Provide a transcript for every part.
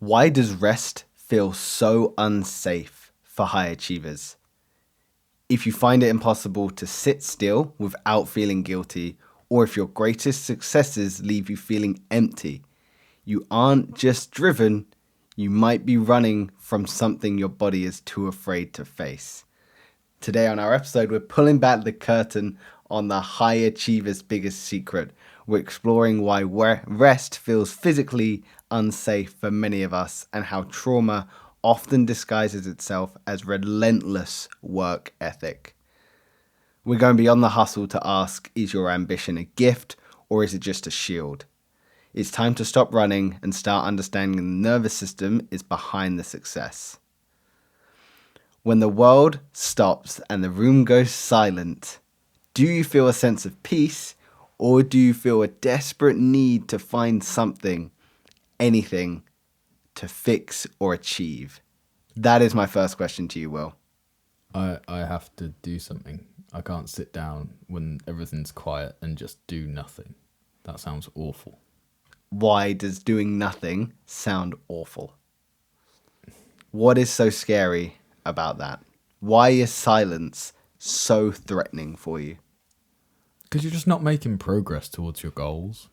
Why does rest feel so unsafe for high achievers? If you find it impossible to sit still without feeling guilty, or if your greatest successes leave you feeling empty, you aren't just driven, you might be running from something your body is too afraid to face. Today on our episode, we're pulling back the curtain on the high achiever's biggest secret. We're exploring why rest feels physically unsafe for many of us and how trauma often disguises itself as relentless work ethic. We're going beyond the hustle to ask, is your ambition a gift or is it just a shield? It's time to stop running and start understanding the nervous system is behind the success. When the world stops and the room goes silent, do you feel a sense of peace or do you feel a desperate need to find something, anything, to fix or achieve? That is my first question to you, Will. I have to do something. I can't sit down when everything's quiet and just do nothing. That sounds awful. Why does doing nothing sound awful? What is so scary about that? Why is silence so threatening for you? Because you're just not making progress towards your goals.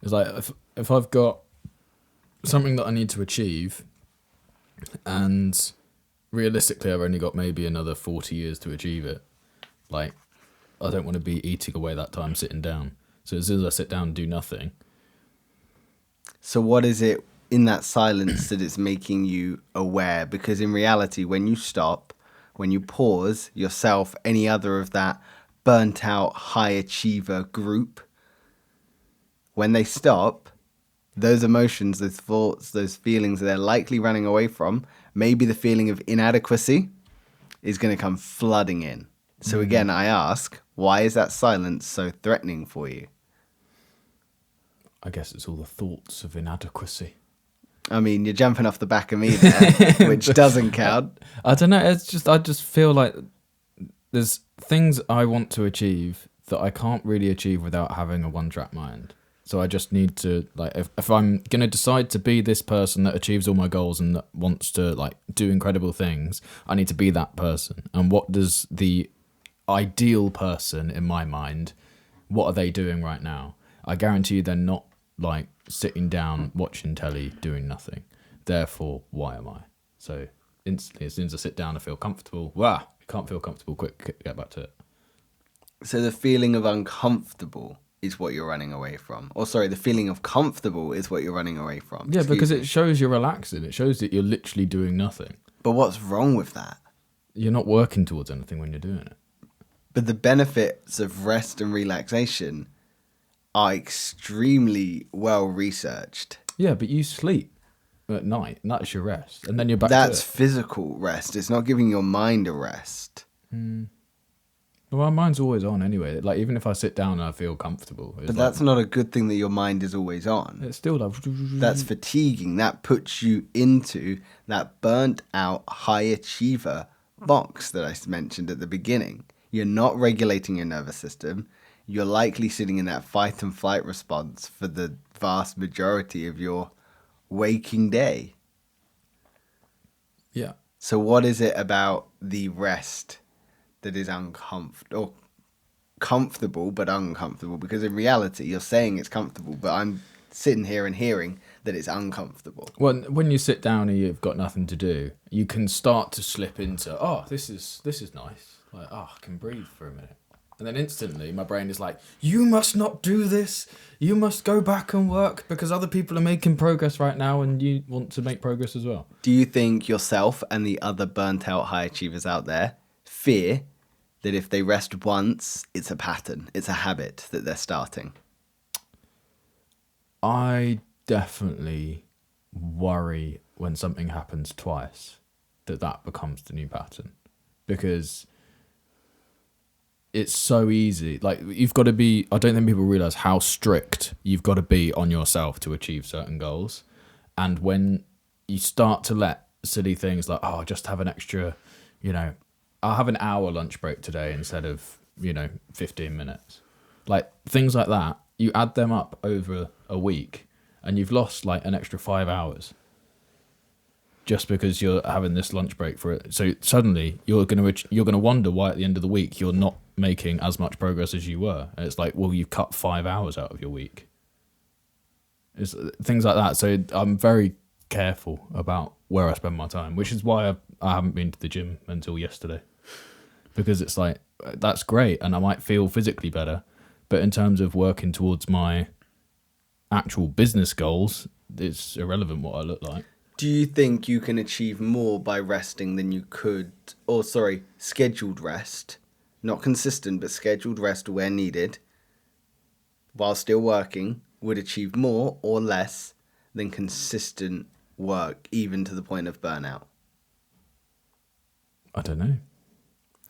It's like if I've got something that I need to achieve and realistically I've only got maybe another 40 years to achieve it, like I don't want to be eating away that time sitting down. So as soon as I sit down and do nothing. So what is it in that silence that it's making you aware? Because in reality, when you stop, when you pause yourself, any other of that burnt out high achiever group, when they stop, those emotions, those thoughts, those feelings that they're likely running away from, maybe the feeling of inadequacy is going to come flooding in. So again, I ask, why is that silence so threatening for you? I guess it's all the thoughts of inadequacy. I mean, you're jumping off the back of me there, which doesn't count. I don't know. I just feel like there's things I want to achieve that I can't really achieve without having a one-track mind. So I just need to, like, if I'm going to decide to be this person that achieves all my goals and that wants to, like, do incredible things, I need to be that person. And what does the ideal person in my mind, what are they doing right now? I guarantee you they're not, like, sitting down, watching telly, doing nothing. Therefore, why am I? So instantly, as soon as I sit down, I feel comfortable. Wow, can't feel comfortable. Quick, get back to it. So the feeling of uncomfortable is what you're running away from. Or sorry, the feeling of comfortable is what you're running away from. Yeah, because it shows you're relaxing. It shows that you're literally doing nothing. But what's wrong with that? You're not working towards anything when you're doing it. But the benefits of rest and relaxation are extremely well researched. Yeah, but you sleep at night, and that's your rest. And then you're back That's to it. physical rest. It's not giving your mind a rest. Well, mine's always on anyway. Like, even if I sit down and I feel comfortable. But that's not a good thing that your mind is always on. It's still like... That's fatiguing. That puts you into that burnt out high achiever box that I mentioned at the beginning. You're not regulating your nervous system. You're likely sitting in that fight and flight response for the vast majority of your waking day. Yeah. So what is it about the rest that is uncomfortable, or comfortable but uncomfortable? Because in reality, you're saying it's comfortable, but I'm sitting here and hearing that it's uncomfortable. Well, when you sit down and you've got nothing to do, you can start to slip into, oh, this is nice. Like, oh, I can breathe for a minute. And then instantly my brain is like, you must not do this. You must go back and work because other people are making progress right now and you want to make progress as well. Do you think yourself and the other burnt out high achievers out there fear that if they rest once, it's a pattern, it's a habit that they're starting? I definitely worry when something happens twice that becomes the new pattern, because it's so easy. Like, you've got to be, I don't think people realize how strict you've got to be on yourself to achieve certain goals. And when you start to let silly things like, oh, just have an extra, I'll have an hour lunch break today instead of, 15 minutes. Like, things like that, you add them up over a week and you've lost like an extra 5 hours. just because you're having this lunch break for it. So suddenly you're gonna wonder why at the end of the week you're not making as much progress as you were. And it's like, well, you've cut 5 hours out of your week. It's things like that. So I'm very careful about where I spend my time, which is why I haven't been to the gym until yesterday, because it's like, that's great and I might feel physically better, but in terms of working towards my actual business goals, it's irrelevant what I look like. Do you think you can achieve more by resting than you could, or sorry, scheduled rest, not consistent, but scheduled rest where needed, while still working, would achieve more or less than consistent work, even to the point of burnout? I don't know.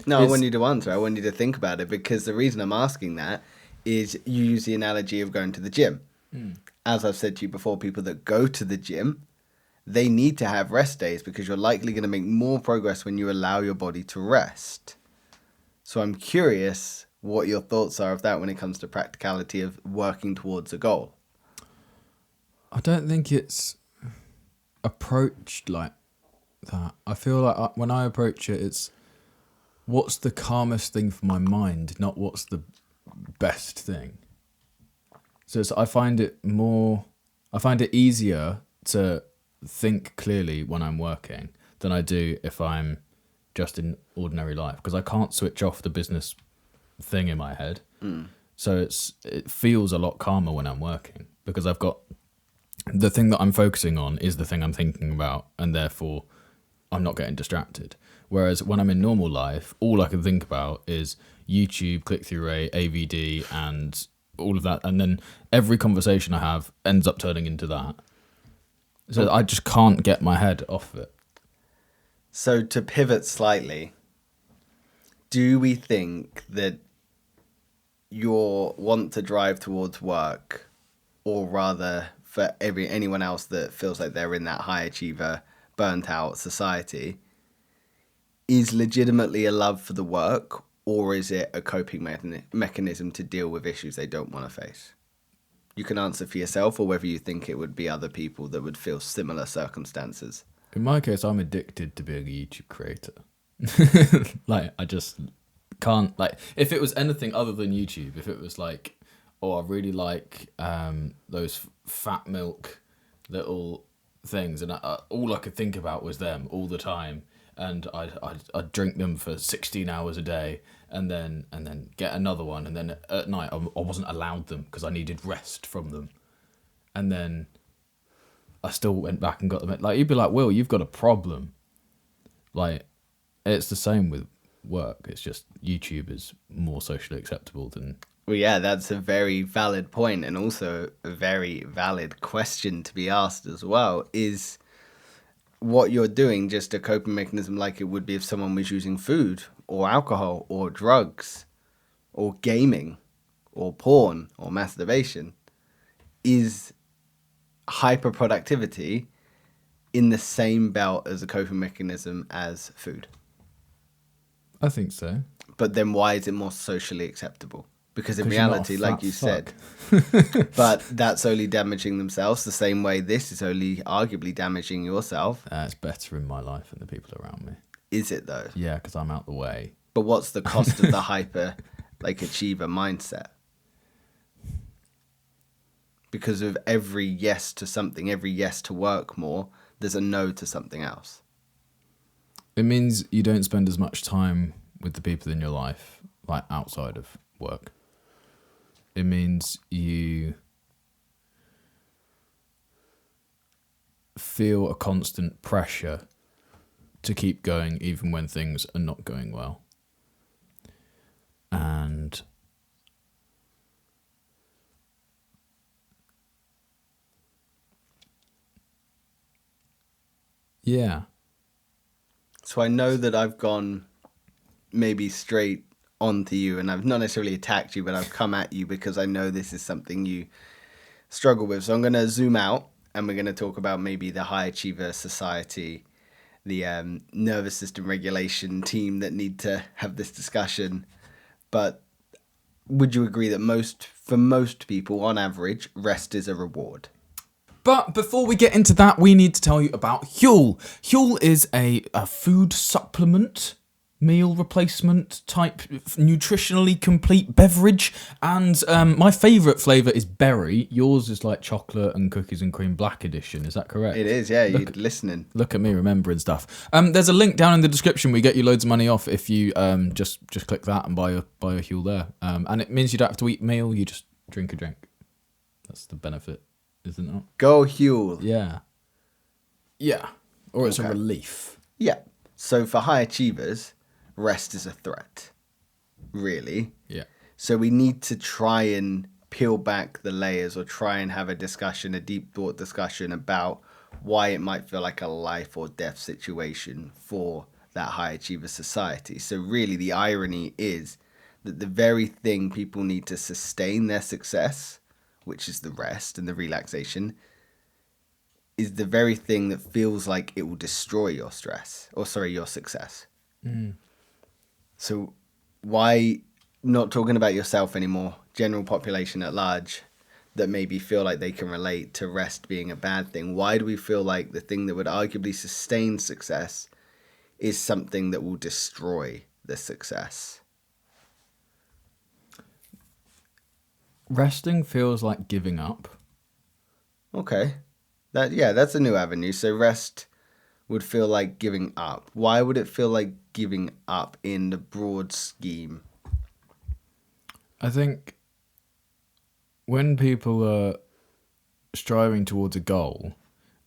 No, I want you to answer. I want you to think about it, because the reason I'm asking that is you use the analogy of going to the gym. As I've said to you before, people that go to the gym, they need to have rest days, because you're likely going to make more progress when you allow your body to rest. So I'm curious what your thoughts are of that when it comes to practicality of working towards a goal. I don't think it's approached like that. I feel like when I approach it, it's what's the calmest thing for my mind, not what's the best thing. So I find it easier to think clearly when I'm working than I do if I'm just in ordinary life, because I can't switch off the business thing in my head. So it feels a lot calmer when I'm working, because I've got the thing that I'm focusing on is the thing I'm thinking about, and therefore I'm not getting distracted. Whereas when I'm in normal life, all I can think about is YouTube, click-through rate, AVD, and all of that. And then every conversation I have ends up turning into that. So I just can't get my head off it. So to pivot slightly, do we think that your want to drive towards work, or rather for anyone else that feels like they're in that high achiever, burnt out society, is legitimately a love for the work, or is it a coping mechanism to deal with issues they don't want to face? You can answer for yourself, or whether you think it would be other people that would feel similar circumstances. In my case, I'm addicted to being a YouTube creator. Like, I just can't, like, if it was anything other than YouTube, if it was like, oh, I really like those fat milk little things, and all I could think about was them all the time, and I'd drink them for 16 hours a day, and then get another one, and then at night I wasn't allowed them because I needed rest from them, and then I still went back and got them. Like, you'd be like, Will, you've got a problem. Like, it's the same with work. It's just YouTube is more socially acceptable than... Well, yeah, that's a very valid point, and also a very valid question to be asked as well. Is what you're doing just a coping mechanism like it would be if someone was using food or alcohol or drugs or gaming or porn or masturbation? Is hyperproductivity in the same belt as a coping mechanism as food? I think so. But then why is it more socially acceptable? Because in 'Cause you're not a reality, like fat you fuck. said, but that's only damaging themselves the same way this is only arguably damaging yourself. It's better in my life and the people around me. Is it though? Yeah, because I'm out the way. But what's the cost of the hyper, like, achiever mindset? Because of every yes to something, every yes to work more, there's a no to something else. It means you don't spend as much time with the people in your life, like outside of work. It means you feel a constant pressure to keep going even when things are not going well. And yeah. So I know that I've gone maybe straight onto you, and I've not necessarily attacked you, but I've come at you because I know this is something you struggle with. So I'm going to zoom out, and we're going to talk about maybe the high achiever society, the nervous system regulation team that need to have this discussion. But would you agree that for most people, on average, rest is a reward? But before we get into that, we need to tell you about Huel. Huel is a food supplement, meal replacement type, nutritionally complete beverage. And my favourite flavour is berry. Yours is like chocolate and cookies and cream black edition. Is that correct? It is, yeah. You're listening. Look at me remembering stuff. There's a link down in the description. We get you loads of money off if you just click that and buy a Huel there. And it means you don't have to eat meal. You just drink a drink. That's the benefit, isn't it? Go Huel. Yeah. Yeah. Or it's a relief. Yeah. So for high achievers, rest is a threat. Really. Yeah. So we need to try and peel back the layers or try and have a discussion, a deep thought discussion about why it might feel like a life or death situation for that high achiever society. So really the irony is that the very thing people need to sustain their success, which is the rest and the relaxation, is the very thing that feels like it will destroy your your success. So why not talking about yourself anymore, general population at large that maybe feel like they can relate to rest being a bad thing? Why do we feel like the thing that would arguably sustain success is something that will destroy the success? Resting feels like giving up. Okay. That's a new avenue. So rest would feel like giving up. Why would it feel like giving up in the broad scheme? I think when people are striving towards a goal,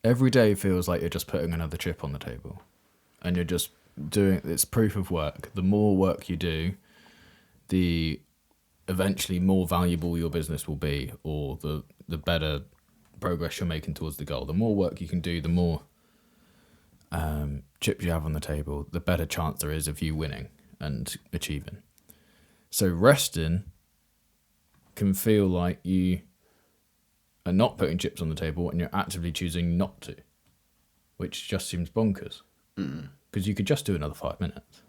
every day feels like you're just putting another chip on the table. And you're just it's proof of work. The more work you do, the eventually more valuable your business will be, or the better progress you're making towards the goal. The more work you can do, the more chips you have on the table, the better chance there is of you winning and achieving. So resting can feel like you are not putting chips on the table and you're actively choosing not to, which just seems bonkers. Because you could just do another 5 minutes.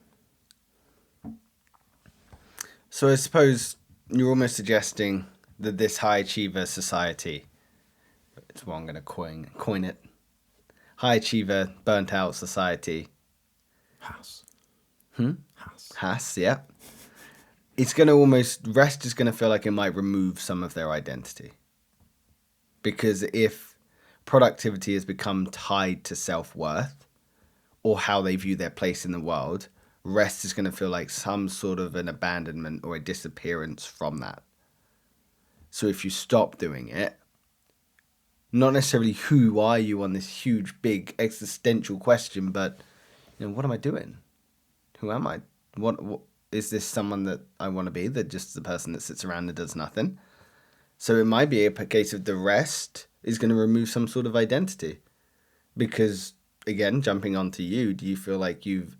So I suppose you're almost suggesting that this high achiever society, it's what I'm going to coin it, high achiever, burnt out society. Has, yeah. It's going to rest is going to feel like it might remove some of their identity. Because if productivity has become tied to self-worth or how they view their place in the world, rest is going to feel like some sort of an abandonment or a disappearance from that. So if you stop doing it, not necessarily who are you on this huge, big existential question, but what am I doing? Who am I? What is this someone that I want to be? That just the person that sits around and does nothing? So it might be a case of the rest is going to remove some sort of identity. Because, again, jumping onto you, do you feel like you've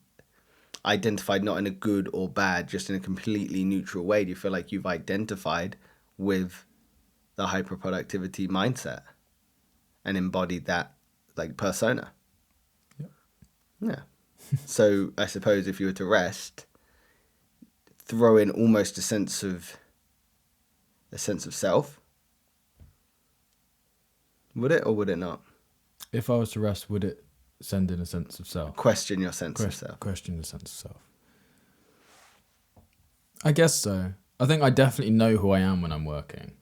identified not in a good or bad, just in a completely neutral way? Do you feel like you've identified with the hyperproductivity mindset and embodied that persona? Yep. Yeah. So I suppose if you were to rest, throw in almost a sense of self. Would it or would it not? If I was to rest, would it send in a sense of self? Question your sense of self. Question the sense of self. I guess so. I think I definitely know who I am when I'm working.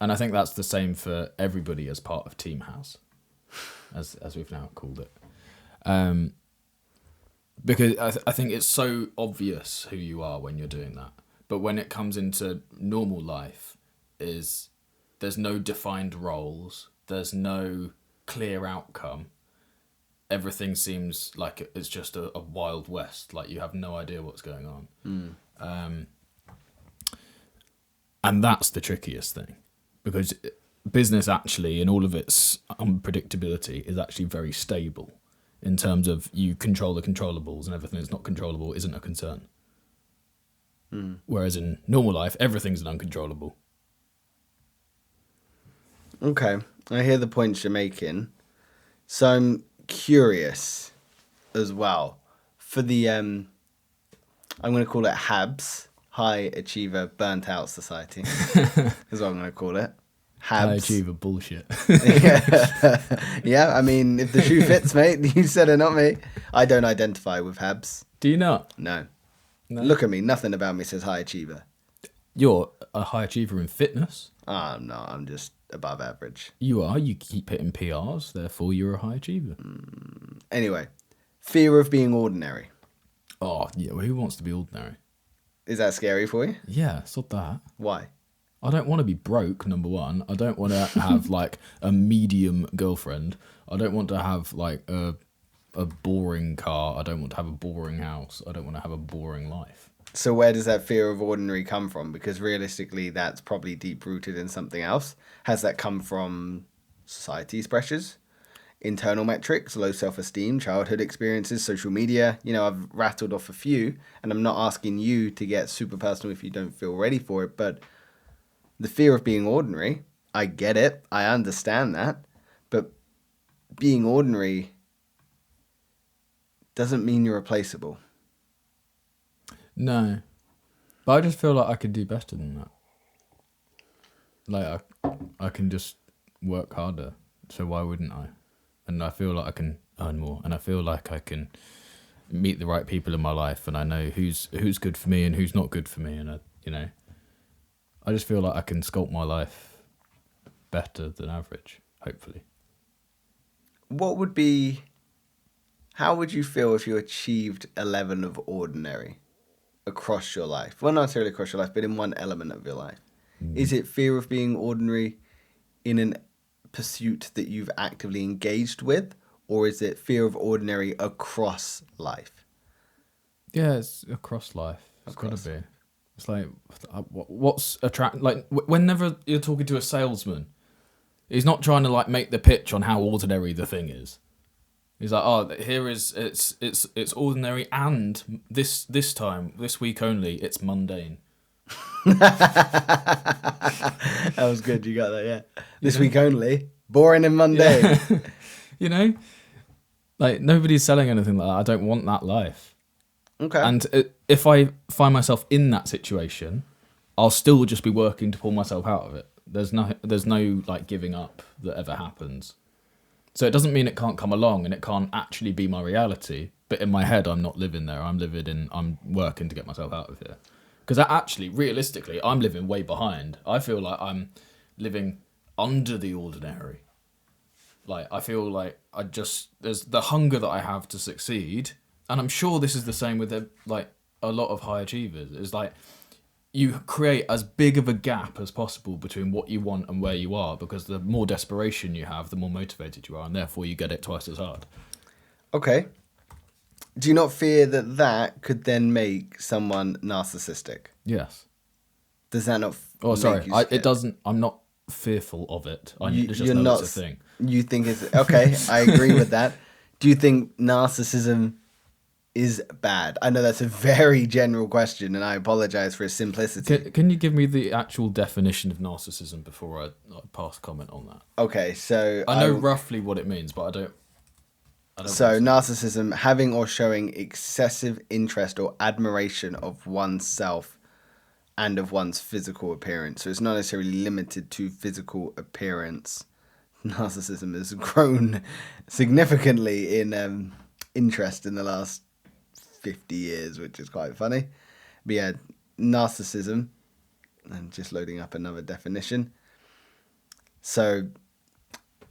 And I think that's the same for everybody as part of Team House, as we've now called it. Because I think it's so obvious who you are when you're doing that. But when it comes into normal life, there's no defined roles. There's no clear outcome. Everything seems like it's just a wild west. Like you have no idea what's going on. And that's the trickiest thing. Because business actually, in all of its unpredictability, is actually very stable in terms of you control the controllables and everything that's not controllable isn't a concern. Whereas in normal life, everything's an uncontrollable. Okay, I hear the points you're making. So I'm curious as well for the, I'm going to call it HABS, High Achiever Burnt Out Society, is what I'm going to call it. High Habs. achiever bullshit. Yeah, I mean, if the shoe fits, mate, you said it, not me. I don't identify with Habs. Do you not? No. No. Look at me. Nothing about me says high achiever. You're a high achiever in fitness. No, I'm just above average. You are. You keep hitting PRs, therefore you're a high achiever. Anyway, fear of being ordinary. Oh, yeah. Well, who wants to be ordinary? Is that scary for you? Yeah, sod that. Why? I don't want to be broke, number one. I don't want to have, like, a medium girlfriend. I don't want to have, like, a boring car. I don't want to have a boring house. I don't want to have a boring life. So where does that fear of ordinary come from? Because realistically, that's probably deep-rooted in something else. Has that come from society's pressures, internal metrics, low self-esteem, childhood experiences, social media? You know, I've rattled off a few, and I'm not asking you to get super personal if you don't feel ready for it, but the fear of being ordinary, I get it. I understand that. But being ordinary doesn't mean you're replaceable. No. But I just feel like I could do better than that. Like, I can just work harder. So why wouldn't I? And I feel like I can earn more. And I feel like I can meet the right people in my life. And I know who's good for me and who's not good for me. And, I just feel like I can sculpt my life better than average, hopefully. How would you feel if you achieved a level of ordinary across your life? Well, not necessarily across your life, but in one element of your life. Is it fear of being ordinary in a pursuit that you've actively engaged with? Or is it fear of ordinary across life? Yeah, it's across life. It's got to be. It's like, what's like, whenever you're talking to a salesman, he's not trying to, like, make the pitch on how ordinary the thing is. He's like, oh, here is, it's ordinary, and this time, this week only, it's mundane. That was good, you got that, yeah. This week only, boring and mundane. Yeah. Like, nobody's selling anything like that. I don't want that life. Okay. And if I find myself in that situation, I'll still just be working to pull myself out of it. There's no like giving up that ever happens. So it doesn't mean it can't come along and it can't actually be my reality. But in my head, I'm not living there. I'm working to get myself out of here. Because actually, realistically, I'm living way behind. I feel like I'm living under the ordinary. Like, I feel like there's the hunger that I have to succeed. And I'm sure this is the same with a lot of high achievers. It's like you create as big of a gap as possible between what you want and where you are, because the more desperation you have, the more motivated you are, and therefore you get it twice as hard. Okay. Do you not fear that could then make someone narcissistic? Yes. Does that not? Oh, sorry. It doesn't. I'm not fearful of it. I just know it's a thing. You think it's okay? I agree with that. Do you think narcissism is bad? I know that's a very general question, and I apologize for its simplicity. Can you give me the actual definition of narcissism before I pass comment on that? Okay, so I know roughly what it means, but I don't. So narcissism, having or showing excessive interest or admiration of oneself and of one's physical appearance. So it's not necessarily limited to physical appearance. Narcissism has grown significantly in interest in the last 50 years, which is quite funny. But yeah, narcissism, I'm just loading up another definition. So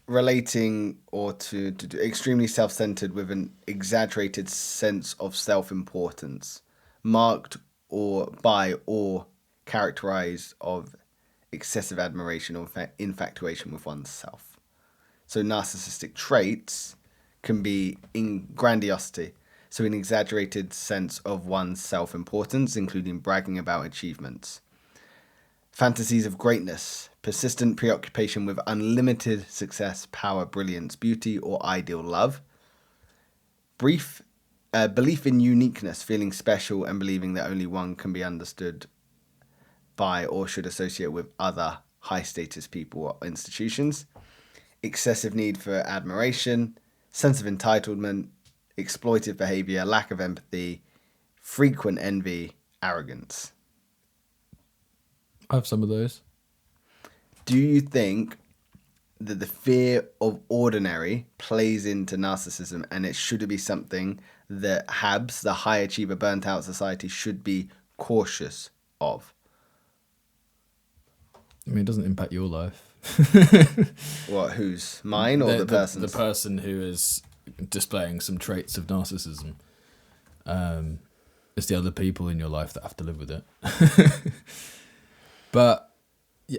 relating or to extremely self-centered with an exaggerated sense of self-importance, marked or by or characterized of excessive admiration or infatuation with oneself. So narcissistic traits can be in grandiosity, so an exaggerated sense of one's self-importance, including bragging about achievements. Fantasies of greatness, persistent preoccupation with unlimited success, power, brilliance, beauty, or ideal love. Belief in uniqueness, feeling special and believing that only one can be understood by or should associate with other high-status people or institutions. Excessive need for admiration, sense of entitlement, exploitive behavior, lack of empathy, frequent envy, arrogance. I have some of those. do you think that the fear of ordinary plays into narcissism, and it should be something that HABS, the high achiever burnt out society, should be cautious of? I mean, it doesn't impact your life. What, who's mine or the person's? The person who is displaying some traits of narcissism. It's the other people in your life that have to live with it. But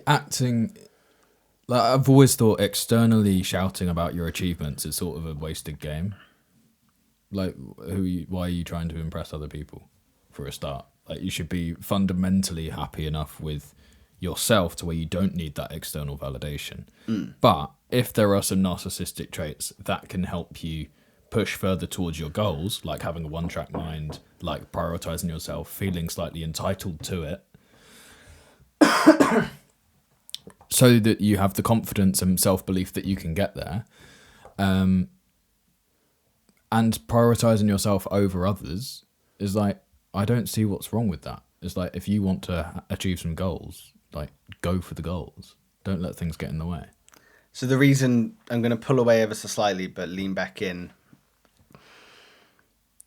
acting, like, I've always thought externally shouting about your achievements is sort of a wasted game. Like, why are you trying to impress other people for a start? Like, you should be fundamentally happy enough with yourself to where you don't need that external validation. But if there are some narcissistic traits that can help you push further towards your goals, like having a one-track mind, like prioritizing yourself, feeling slightly entitled to it, so that you have the confidence and self-belief that you can get there, and prioritizing yourself over others is like, I don't see what's wrong with that. It's like, if you want to achieve some goals, like, go for the goals. Don't let things get in the way. So the reason I'm going to pull away ever so slightly but lean back in,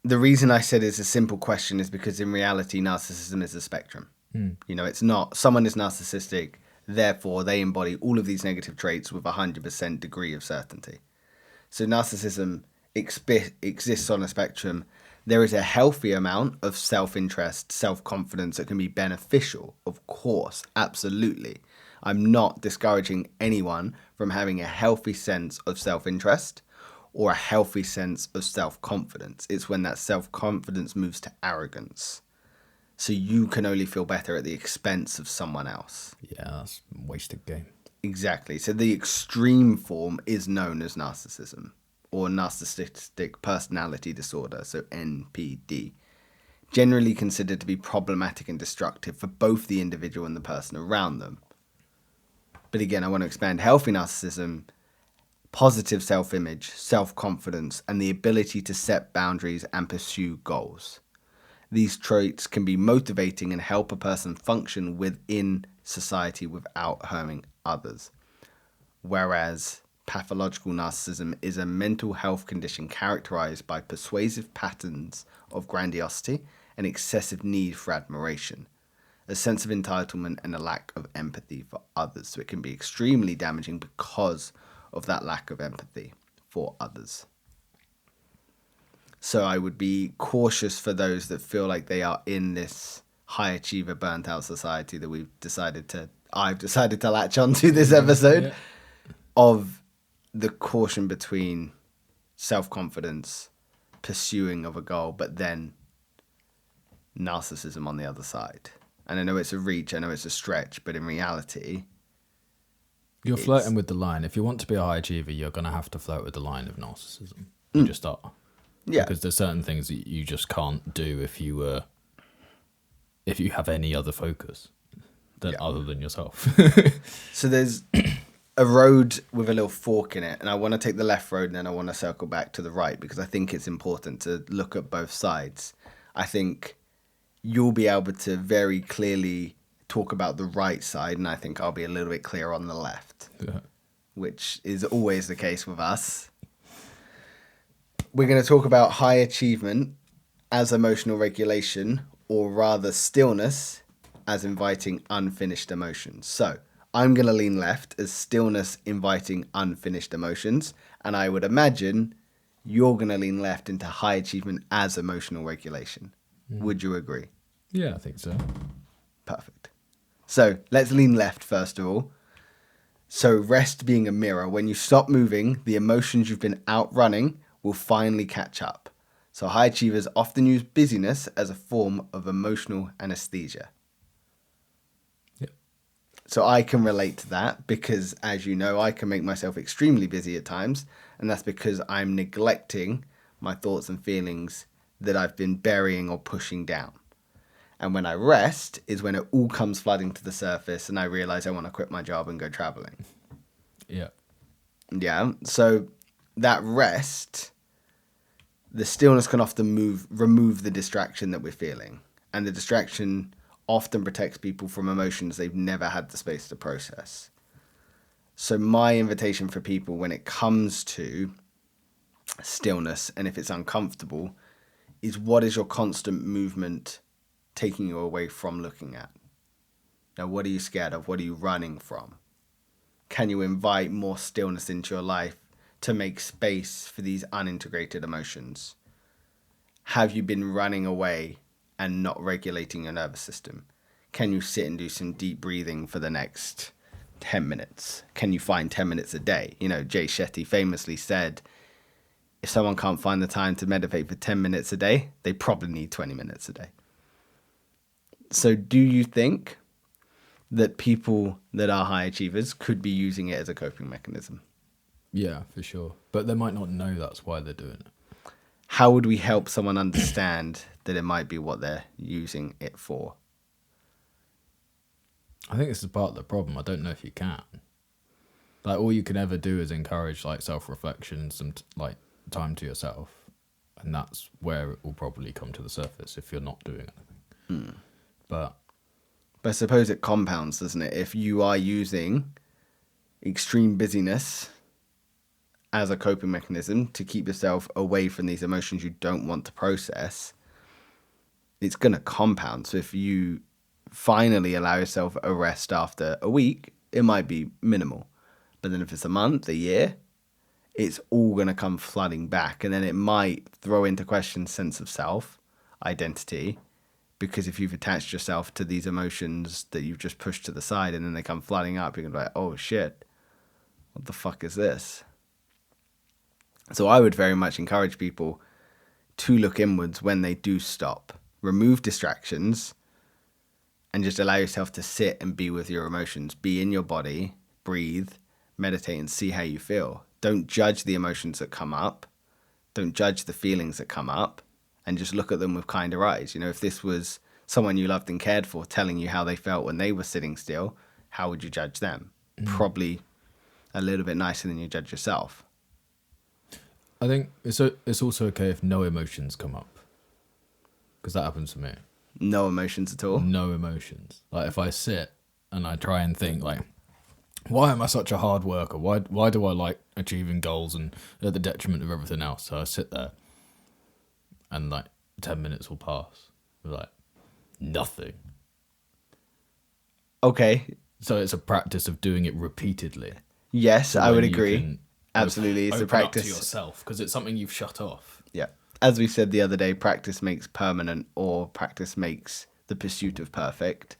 the reason I said it's a simple question is because in reality, narcissism is a spectrum. You know, it's not someone is narcissistic, therefore they embody all of these negative traits with 100% degree of certainty. So narcissism exists on a spectrum. There is a healthy amount of self-interest, self-confidence that can be beneficial, of course, absolutely. I'm not discouraging anyone from having a healthy sense of self-interest or a healthy sense of self-confidence. It's when that self-confidence moves to arrogance. So you can only feel better at the expense of someone else. Yeah, that's a wasted game. Exactly. So the extreme form is known as narcissism, or narcissistic personality disorder, so NPD. Generally considered to be problematic and destructive for both the individual and the person around them. But again, I want to expand healthy narcissism, positive self-image, self-confidence, and the ability to set boundaries and pursue goals. These traits can be motivating and help a person function within society without harming others. Whereas pathological narcissism is a mental health condition characterized by persuasive patterns of grandiosity and excessive need for admiration, a sense of entitlement, and a lack of empathy for others. So it can be extremely damaging because of that lack of empathy for others. So I would be cautious for those that feel like they are in this high achiever burnt out society that I've decided to latch onto this episode, of the caution between self-confidence, pursuing of a goal, but then narcissism on the other side. And I know it's a reach, I know it's a stretch, but in reality, you're flirting with the line. If you want to be a high achiever, you're going to have to flirt with the line of narcissism. You just are. Yeah. Because there's certain things that you just can't do if you have any other focus other than yourself. So there's a road with a little fork in it, and I want to take the left road and then I want to circle back to the right because I think it's important to look at both sides. I think you'll be able to very clearly talk about the right side, and I think I'll be a little bit clearer on the left, which is always the case with us. We're going to talk about high achievement as emotional regulation, or rather stillness as inviting unfinished emotions. So I'm going to lean left as stillness inviting unfinished emotions, and I would imagine you're going to lean left into high achievement as emotional regulation. Would you agree? Yeah, I think so. Perfect. So let's lean left first of all. So rest being a mirror. When you stop moving, the emotions you've been outrunning will finally catch up. So high achievers often use busyness as a form of emotional anesthesia. Yep. So I can relate to that because, as you know, I can make myself extremely busy at times, and that's because I'm neglecting my thoughts and feelings that I've been burying or pushing down. And when I rest is when it all comes flooding to the surface and I realize I want to quit my job and go traveling. Yeah. Yeah. So that rest, the stillness can often remove the distraction that we're feeling. And the distraction often protects people from emotions they've never had the space to process. So my invitation for people when it comes to stillness, and if it's uncomfortable, is what is your constant movement taking you away from looking at? Now, what are you scared of? What are you running from? Can you invite more stillness into your life to make space for these unintegrated emotions? Have you been running away and not regulating your nervous system? Can you sit and do some deep breathing for the next 10 minutes? Can you find 10 minutes a day? You know, Jay Shetty famously said, if someone can't find the time to meditate for 10 minutes a day, they probably need 20 minutes a day. So do you think that people that are high achievers could be using it as a coping mechanism? Yeah, for sure. But they might not know that's why they're doing it. How would we help someone understand that it might be what they're using it for? I think this is part of the problem. I don't know if you can. Like, all you can ever do is encourage, like, self-reflection, some, like, time to yourself. And that's where it will probably come to the surface if you're not doing anything. But I suppose it compounds, doesn't it? If you are using extreme busyness as a coping mechanism to keep yourself away from these emotions you don't want to process, it's going to compound. So if you finally allow yourself a rest after a week, it might be minimal. But then if it's a month, a year, it's all going to come flooding back. And then it might throw into question sense of self, identity, because if you've attached yourself to these emotions that you've just pushed to the side and then they come flooding up, you're going to be like, oh shit, what the fuck is this? So I would very much encourage people to look inwards when they do stop. Remove distractions and just allow yourself to sit and be with your emotions. Be in your body, breathe, meditate, and see how you feel. Don't judge the emotions that come up. Don't judge the feelings that come up. And just look at them with kinder eyes. You know, if this was someone you loved and cared for telling you how they felt when they were sitting still, how would you judge them? Probably a little bit nicer than you judge yourself. I think it's also okay if no emotions come up. Because that happens to me. No emotions at all? No emotions. Like, if I sit and I try and think, like, why am I such a hard worker? Why do I like achieving goals and at the detriment of everything else? So I sit there and, like, 10 minutes will pass. Like, nothing. Okay. So it's a practice of doing it repeatedly. Yes, So I would when you agree. can Absolutely. It's a open up to practice. yourself, because it's something you've shut off. Yeah. As we said the other day, practice makes permanent, or practice makes the pursuit of perfect.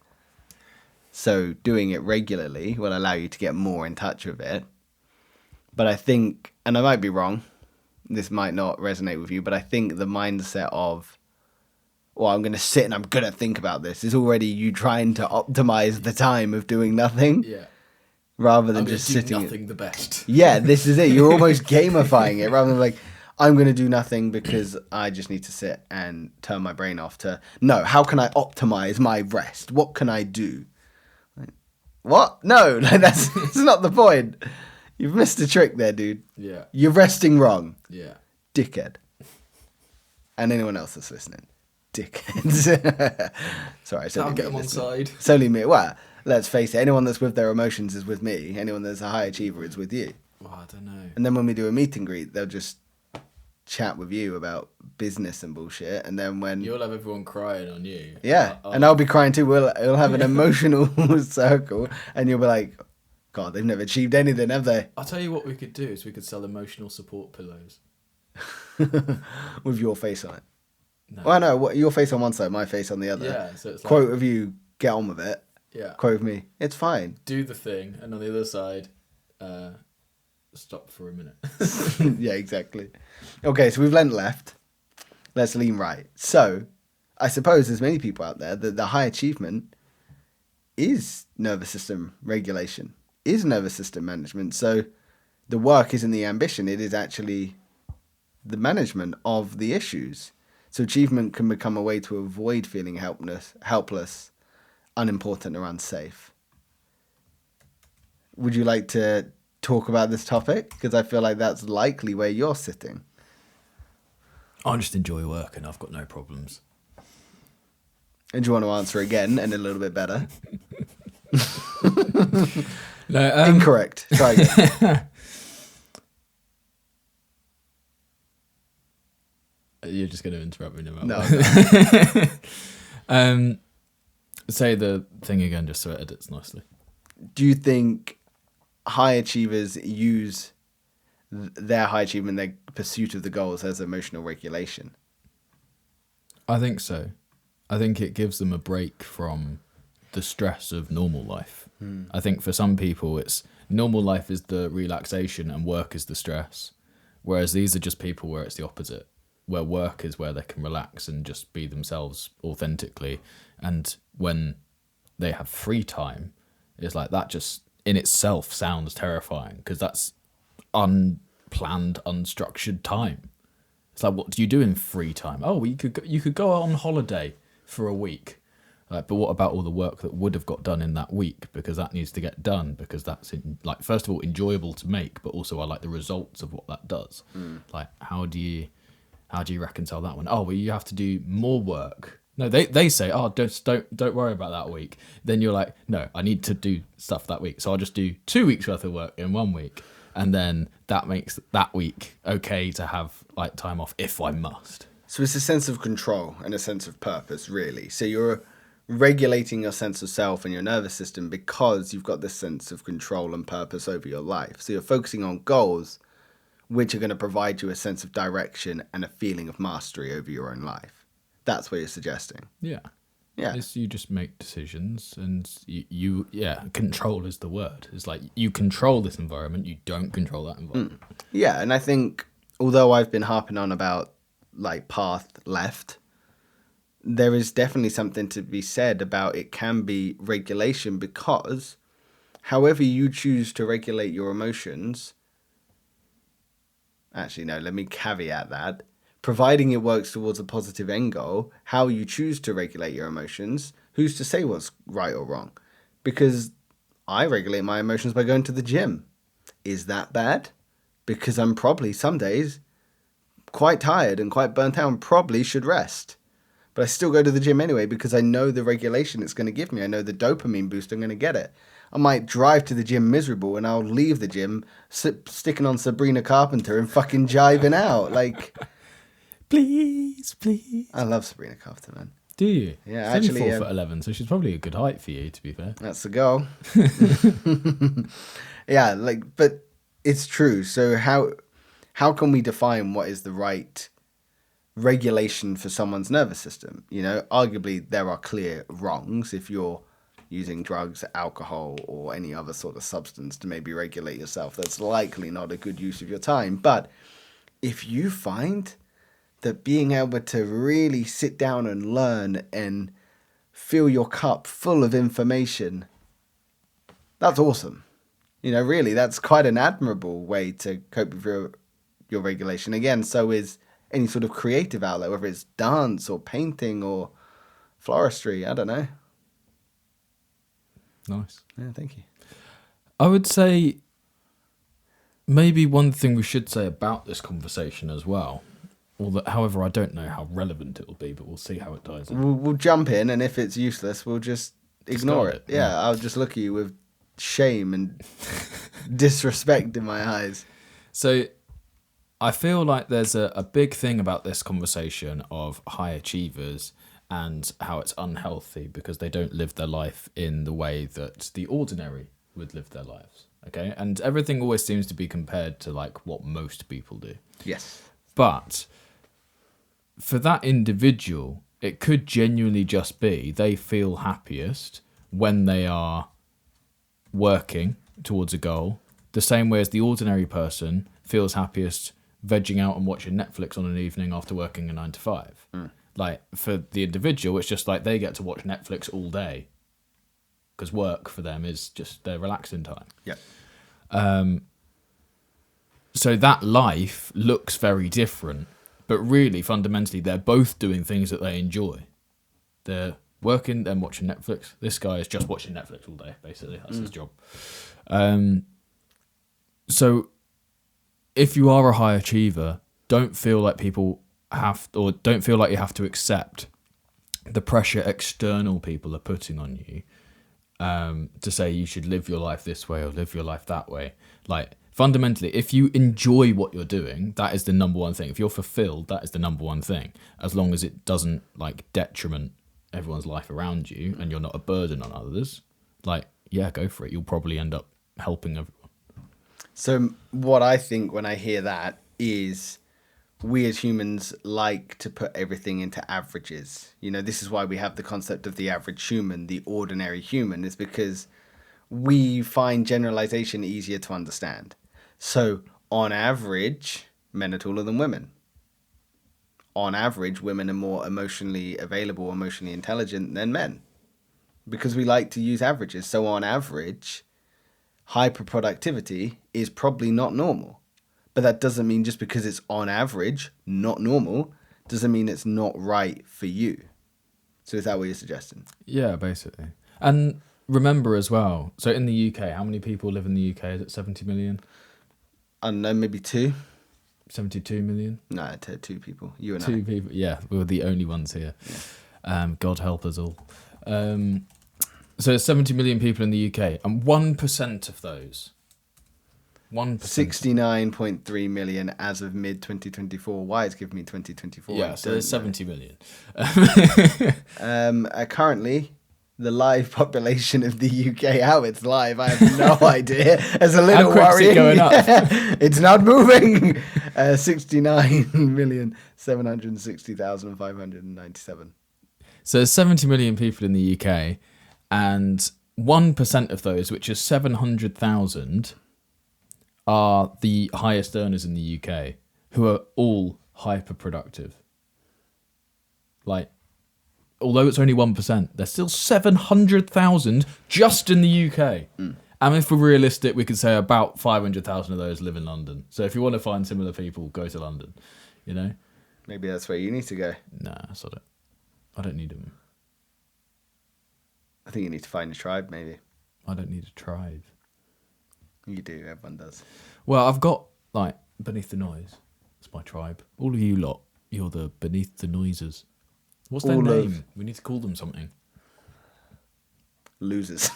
So doing it regularly will allow you to get more in touch with it. But I think, and I might be wrong, this might not resonate with you, but I think the mindset of, well, I'm going to sit and I'm going to think about this is already you trying to optimize the time of doing nothing. Yeah. Rather than I'm just do sitting. nothing the best. Yeah, this is it. You're almost gamifying it rather than like, I'm going to do nothing because I just need to sit and turn my brain off to, no, how can I optimize my rest? What can I do? Like, what? No, like, that's not the point. You've missed a trick there, dude. Yeah. You're resting wrong. Yeah. Dickhead. And anyone else that's listening. Dickheads. Sorry, I'll get them on side. It's only me. Well, let's face it, anyone that's with their emotions is with me. Anyone that's a high achiever is with you. Oh, I don't know. And then when we do a meet and greet, they'll just chat with you about business and bullshit. And then when... You'll have everyone crying on you. Yeah, and I'll be crying too. We'll have an emotional circle. And you'll be like, God, they've never achieved anything, have they? I'll tell you what we could do is we could sell emotional support pillows. With your face on it. No. Well, no, your face on one side, my face on the other. Yeah, so it's like... Quote of you, get on with it. Yeah. Quote of me, it's fine. Do the thing, and on the other side, stop for a minute. Yeah, exactly. Okay, so we've leant left. Let's lean right. So, I suppose there's many people out there that the high achievement is nervous system regulation, is nervous system management. So, the work isn't the ambition, it is actually the management of the issues. So, achievement can become a way to avoid feeling helpless, unimportant, or unsafe. Would you like to talk about this topic? Because I feel like that's likely where you're sitting. I just enjoy work and I've got no problems. And do you want to answer again and a little bit better? No, Incorrect. Try again. You're just going to interrupt me no matter No. what. Say the thing again just so it edits nicely. Do you think high achievers use their high achievement, their pursuit of the goals as emotional regulation? I think so. I think it gives them a break from the stress of normal life. I think for some people, it's normal life is the relaxation and work is the stress. Whereas these are just people where it's the opposite, where work is where they can relax and just be themselves authentically. And when they have free time, it's like that just in itself sounds terrifying because that's unplanned, unstructured time. It's like, what do you do in free time? Oh, well, you could go on holiday for a week. But what about all the work that would have got done in that week? Because that needs to get done because that's first of all enjoyable to make, but also I like the results of what that does. Like how do you reconcile that one? Oh, well, you have to do more work. No, they say, oh, don't worry about that week. Then you're like, no, I need to do stuff that week, so I'll just do 2 weeks worth of work in 1 week, and then that makes that week okay to have like time off if I must. So it's a sense of control and a sense of purpose, really. So you're regulating your sense of self and your nervous system because you've got this sense of control and purpose over your life. So you're focusing on goals which are going to provide you a sense of direction and a feeling of mastery over your own life. That's what you're suggesting. Yeah. Yeah. It's you just make decisions and you control is the word. It's like you control this environment, you don't control that environment. Yeah, and I think although I've been harping on about like path left, there is definitely something to be said about it can be regulation because however you choose to regulate your emotions, actually no, let me caveat that. Providing it works towards a positive end goal, how you choose to regulate your emotions, who's to say what's right or wrong? Because I regulate my emotions by going to the gym. Is that bad? Because I'm probably some days quite tired and quite burnt out and probably should rest. But I still go to the gym anyway because I know the regulation it's going to give me. I know the dopamine boost I'm going to get it. I might drive to the gym miserable and I'll leave the gym sticking on Sabrina Carpenter and fucking jiving out. Like... Please. I love Sabrina Carpenter, man. Do you? Yeah, she's actually, only 4'11", so she's probably a good height for you, to be fair. That's the goal. Yeah, like, but it's true. So how can we define what is the right regulation for someone's nervous system? You know, arguably there are clear wrongs if you're using drugs, alcohol, or any other sort of substance to maybe regulate yourself. That's likely not a good use of your time. But if you find that being able to really sit down and learn and fill your cup full of information, that's awesome. You know, really, that's quite an admirable way to cope with your regulation. Again, so is any sort of creative outlet, whether it's dance or painting or floristry, I don't know. Nice. Yeah, thank you. I would say maybe one thing we should say about this conversation as well, however, I don't know how relevant it will be, but we'll see how it dies in. We'll jump in, and if it's useless, we'll just ignore it. Yeah, I'll just look at you with shame and disrespect in my eyes. So I feel like there's a big thing about this conversation of high achievers and how it's unhealthy because they don't live their life in the way that the ordinary would live their lives. Okay, and everything always seems to be compared to like what most people do. Yes. But for that individual, it could genuinely just be they feel happiest when they are working towards a goal, the same way as the ordinary person feels happiest vegging out and watching Netflix on an evening after working a 9 to 5. Like for the individual, it's just like they get to watch Netflix all day because work for them is just their relaxing time. Yeah. So that life looks very different, but really fundamentally they're both doing things that they enjoy. They're working, then watching Netflix. This guy is just watching Netflix all day, basically. That's his job. So if you are a high achiever, don't feel like don't feel like you have to accept the pressure external people are putting on you to say you should live your life this way or live your life that way. Like, fundamentally, if you enjoy what you're doing, that is the number one thing. If you're fulfilled, that is the number one thing. As long as it doesn't like detriment everyone's life around you and you're not a burden on others, like, yeah, go for it. You'll probably end up helping everyone. So what I think when I hear that is we as humans like to put everything into averages. You know, this is why we have the concept of the average human, the ordinary human, is because we find generalization easier to understand. So on average, men are taller than women. On average, women are more emotionally available, emotionally intelligent than men, because we like to use averages. So on average, hyperproductivity is probably not normal. But that doesn't mean just because it's on average not normal, doesn't mean it's not right for you. So is that what you're suggesting? Yeah, basically. And remember as well, so in the UK, how many people live in the UK? Is it 70 million? I don't know, maybe 2? 72 million? No, 2 people. You and I. 2 people. Yeah, we're the only ones here. Yeah. God help us all. So there's 70 million people in the UK, and 1% of those, 1%. 69.3 million as of mid-2024. Why it's giving me 2024? Yeah, so there's 70 million. Currently, the live population of the UK, how it's live, I have no idea. It's a little worrying. It going up? It's not moving. 69,760,597. So there's 70 million people in the UK, and 1% of those, which is 700,000, are the highest earners in the UK, who are all hyper productive. Like, although it's only 1%, there's still 700,000 just in the UK. And if we're realistic, we could say about 500,000 of those live in London. So if you want to find similar people, go to London, you know? Maybe that's where you need to go. Nah, I don't need them. I think you need to find a tribe, maybe. I don't need a tribe. You do, everyone does. Well, I've got, like, Beneath the Noise. It's my tribe. All of you lot, you're the Beneath the Noisers. What's their name? We need to call them something. Losers.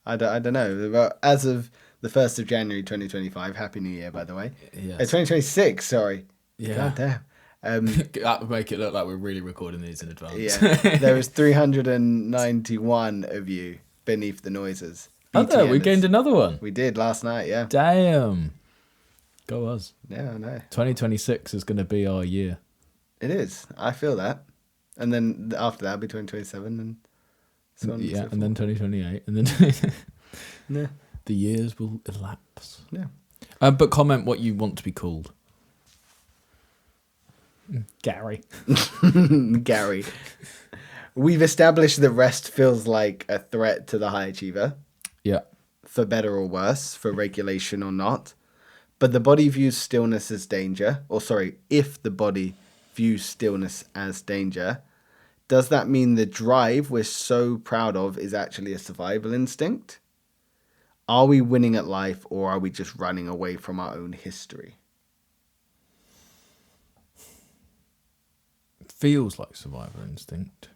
I don't know. But as of the 1st of January 2025, Happy New Year, by the way. Yes. 2026, sorry. Yeah. God damn. That would make it look like we're really recording these in advance. Yeah. There was 391 of you beneath the noises. Oh, there, we gained another one. We did last night, yeah. Damn. Go us. Yeah, I know. 2026 is going to be our year. It is. I feel that. And then after that, it'll be 2027 and so on. Yeah, and then 2028. And then yeah. The years will elapse. Yeah. But comment what you want to be called. Gary. Gary. We've established that rest feels like a threat to the high achiever. Yeah. For better or worse, for regulation or not. But the body views stillness as danger. Or sorry, if the body views stillness as danger, does that mean the drive we're so proud of is actually a survival instinct? Are we winning at life, or are we just running away from our own history? Feels like survival instinct.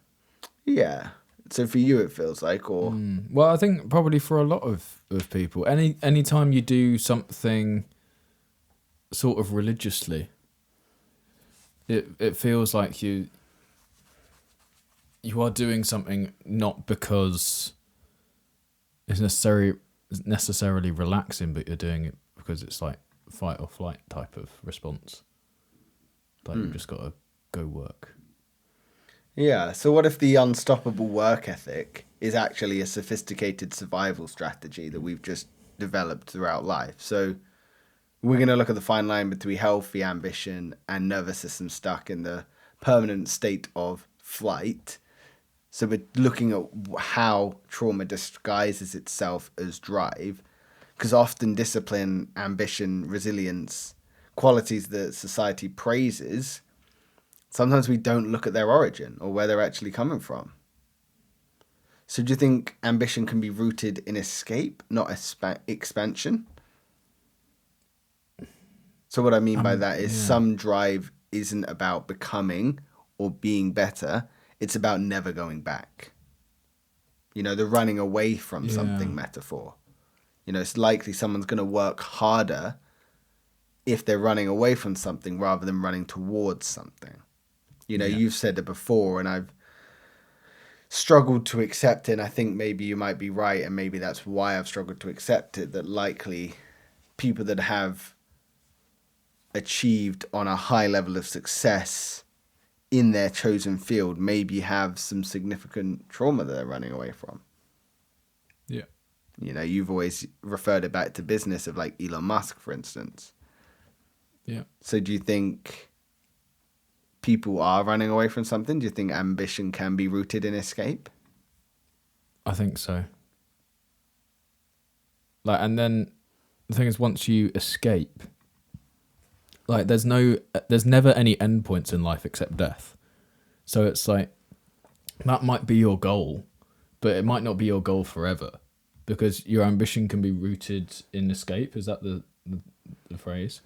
Yeah. So for you, it feels like, or well, I think probably for a lot of people, any time you do something sort of religiously, it feels like you are doing something not because it's necessarily relaxing, but you're doing it because it's like fight or flight type of response. Like you've just got to go work. Yeah, so what if the unstoppable work ethic is actually a sophisticated survival strategy that we've just developed throughout life? So we're going to look at the fine line between healthy ambition and nervous system stuck in the permanent state of flight. So we're looking at how trauma disguises itself as drive, because often discipline, ambition, resilience, qualities that society praises, sometimes we don't look at their origin or where they're actually coming from. So do you think ambition can be rooted in escape, not expansion? So what I mean by that is some drive isn't about becoming or being better. it's about never going back. The running away from something metaphor. It's likely someone's going to work harder if they're running away from something rather than running towards something. You've said it before, and I've struggled to accept it, and I think maybe you might be right, and maybe that's why I've struggled to accept it, that likely people that have achieved on a high level of success in their chosen field maybe have some significant trauma that they're running away from. Yeah. You've always referred it back to business of like Elon Musk, for instance. Yeah. So do you think people are running away from something? Do you think ambition can be rooted in escape? I think so. And then the thing is, once you escape, there's never any endpoints in life except death. So it's that might be your goal, but it might not be your goal forever, because your ambition can be rooted in escape. Is that the phrase?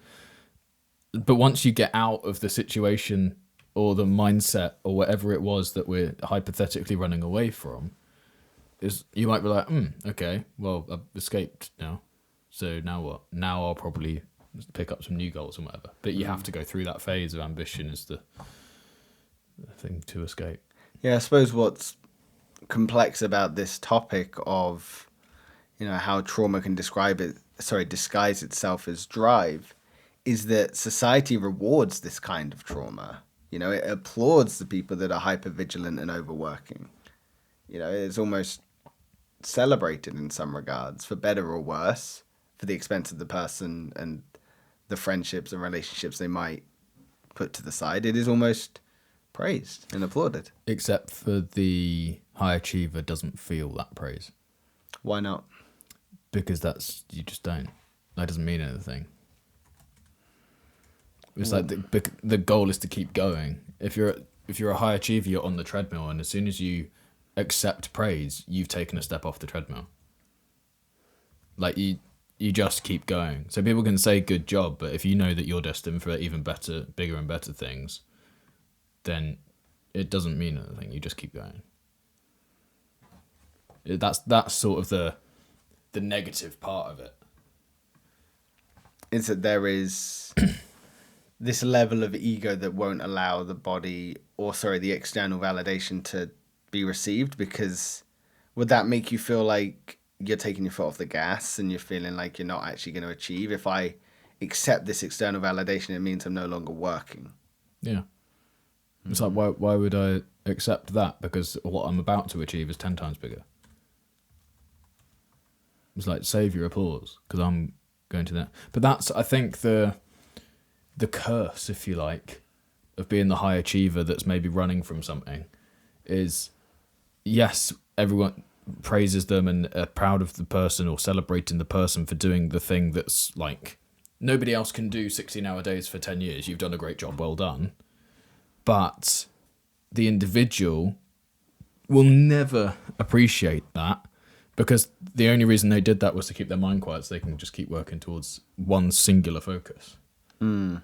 But once you get out of the situation or the mindset or whatever it was that we're hypothetically running away from, you might be like, okay, well, I've escaped now. So now what? Now I'll probably pick up some new goals and whatever. But you have to go through that phase of ambition as the thing to escape. Yeah, I suppose what's complex about this topic of, how trauma can disguise itself as drive, is that society rewards this kind of trauma. It applauds the people that are hypervigilant and overworking. It's almost celebrated in some regards, for better or worse, for the expense of the person and the friendships and relationships they might put to the side. It is almost praised and applauded. Except for the high achiever doesn't feel that praise. Why not? Because you just don't. That doesn't mean anything. It's the goal is to keep going. If you're a high achiever, you're on the treadmill, and as soon as you accept praise, you've taken a step off the treadmill. You just keep going. So people can say good job, but if you know that you're destined for even better, bigger and better things, then it doesn't mean anything. You just keep going. That's sort of the negative part of it. Is that there is this level of ego that won't allow the the external validation to be received, because would that make you feel like you're taking your foot off the gas and you're feeling like you're not actually going to achieve? If I accept this external validation, it means I'm no longer working. Yeah. It's why would I accept that? Because what I'm about to achieve is 10 times bigger. It's save your applause, because I'm going to that. But that's, I think, the curse, if you like, of being the high achiever that's maybe running from something is, yes, everyone praises them and are proud of the person or celebrating the person for doing the thing that's nobody else can do 16-hour days for 10 years. You've done a great job, well done. But the individual will never appreciate that, because the only reason they did that was to keep their mind quiet so they can just keep working towards one singular focus. I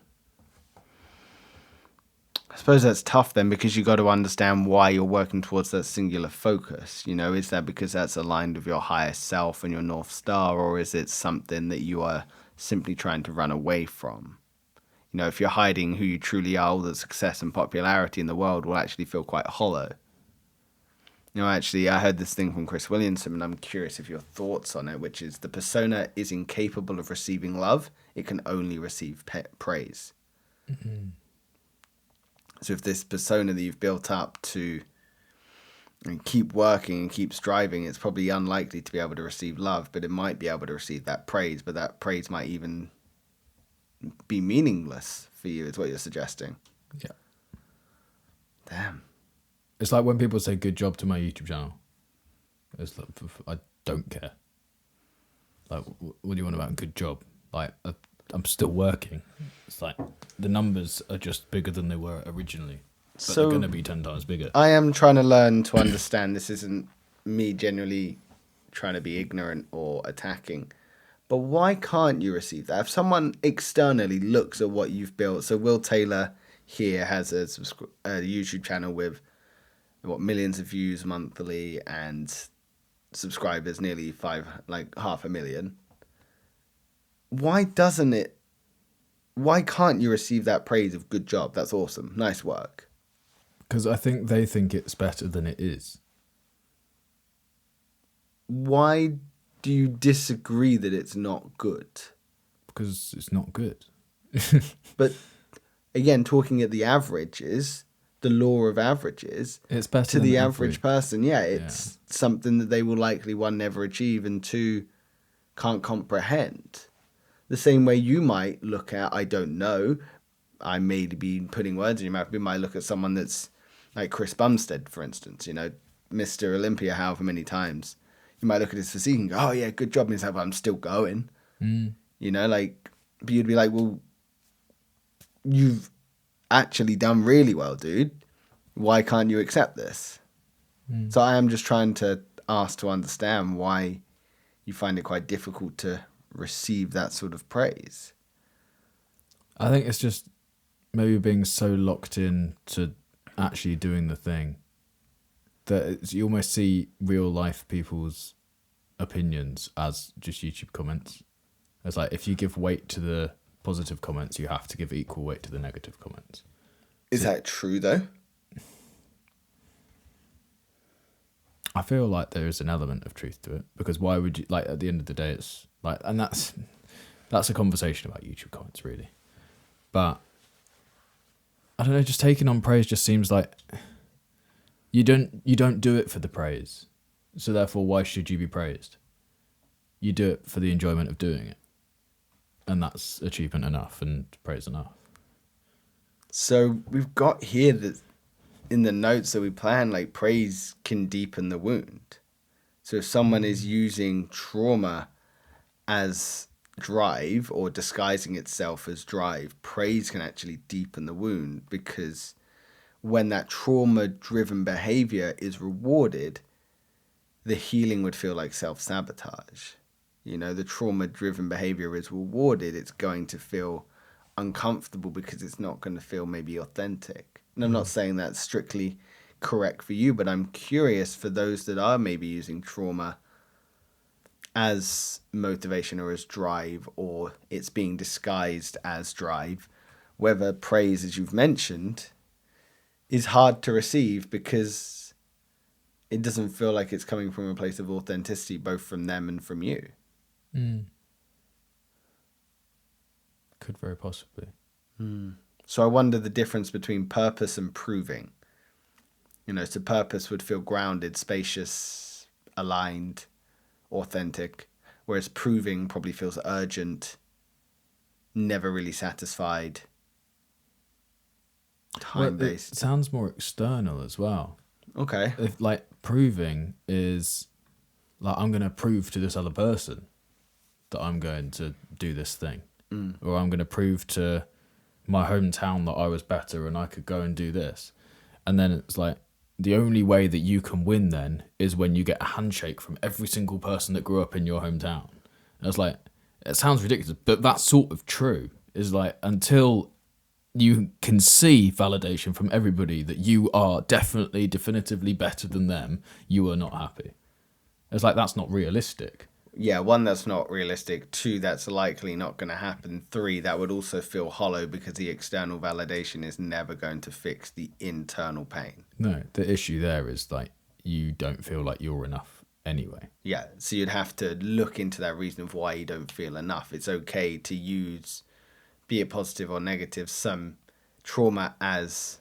suppose that's tough then, because you got to understand why you're working towards that singular focus. Is that because that's aligned with your higher self and your North Star, or is it something that you are simply trying to run away from? If you're hiding who you truly are, all the success and popularity in the world will actually feel quite hollow. Actually, I heard this thing from Chris Williamson, and I'm curious of your thoughts on it, which is the persona is incapable of receiving love. It can only receive praise. Mm-hmm. So if this persona that you've built up to keep working and keep striving, it's probably unlikely to be able to receive love, but it might be able to receive that praise, but that praise might even be meaningless for you, is what you're suggesting. Yeah. Damn. It's like when people say good job to my YouTube channel. It's I don't care. What do you want about good job? I'm still working. It's the numbers are just bigger than they were originally. But they're going to be 10 times bigger. I am trying to learn to understand. This isn't me generally trying to be ignorant or attacking. But why can't you receive that? If someone externally looks at what you've built. So Will Taylor here has a YouTube channel with millions of views monthly and subscribers nearly 500,000. Why can't you receive that praise of good job? That's awesome. Nice work. Because I think they think it's better than it is. Why do you disagree that it's not good? Because it's not good. But again, talking at the averages, the law of averages, It's better to than the every- average person, it's something that they will likely, one, never achieve, and two, can't comprehend. The same way you might look at, I don't know, I may be putting words in your mouth, but you might look at someone that's like Chris Bumstead, for instance, Mr. Olympia however many times. You might look at his physique and go, oh yeah, good job. And he's like, well, I'm still going. But you'd be like, well, you've actually done really well, dude. Why can't you accept this? So I am just trying to ask to understand why you find it quite difficult to receive that sort of praise. I think it's just maybe being so locked in to actually doing the thing that you almost see real life people's opinions as just YouTube comments. It's like if you give weight to the positive comments, you have to give equal weight to the negative comments. Is that true though? I feel like there is an element of truth to it, because why would you, like, at the end of the day, it's like, and that's a conversation about YouTube comments really. But I don't know, just taking on praise just seems like you don't do it for the praise. So therefore, why should you be praised? You do it for the enjoyment of doing it. And that's achievement enough and praise enough. So we've got here that in the notes that we plan, like, praise can deepen the wound. So if someone is using trauma as drive or disguising itself as drive, praise can actually deepen the wound, because when that trauma-driven behavior is rewarded, the healing would feel like self-sabotage. The trauma-driven behavior is rewarded, it's going to feel uncomfortable because it's not going to feel maybe authentic. And I'm not saying that's strictly correct for you, but I'm curious for those that are maybe using trauma as motivation or as drive, or it's being disguised as drive, whether praise, as you've mentioned, is hard to receive because it doesn't feel like it's coming from a place of authenticity, both from them and from you. Could very possibly. So I wonder the difference between purpose and proving. So purpose would feel grounded, spacious, aligned, authentic, whereas proving probably feels urgent, never really satisfied, time-based. It sounds more external as well. Okay. If, like, proving is like, I'm going to prove to this other person that I'm going to do this thing. Or I'm going to prove to my hometown that I was better and I could go and do this. And then it's like, the only way that you can win then is when you get a handshake from every single person that grew up in your hometown. And it's like, it sounds ridiculous, but that's sort of true. Is like, until you can see validation from everybody that you are definitely, definitively better than them, you are not happy. It's like, that's not realistic. Yeah, one, that's not realistic. Two, that's likely not going to happen. Three, that would also feel hollow because the external validation is never going to fix the internal pain. No, the issue there is like, you don't feel like you're enough anyway. Yeah, so you'd have to look into that reason of why you don't feel enough. It's okay to use, be it positive or negative, some trauma as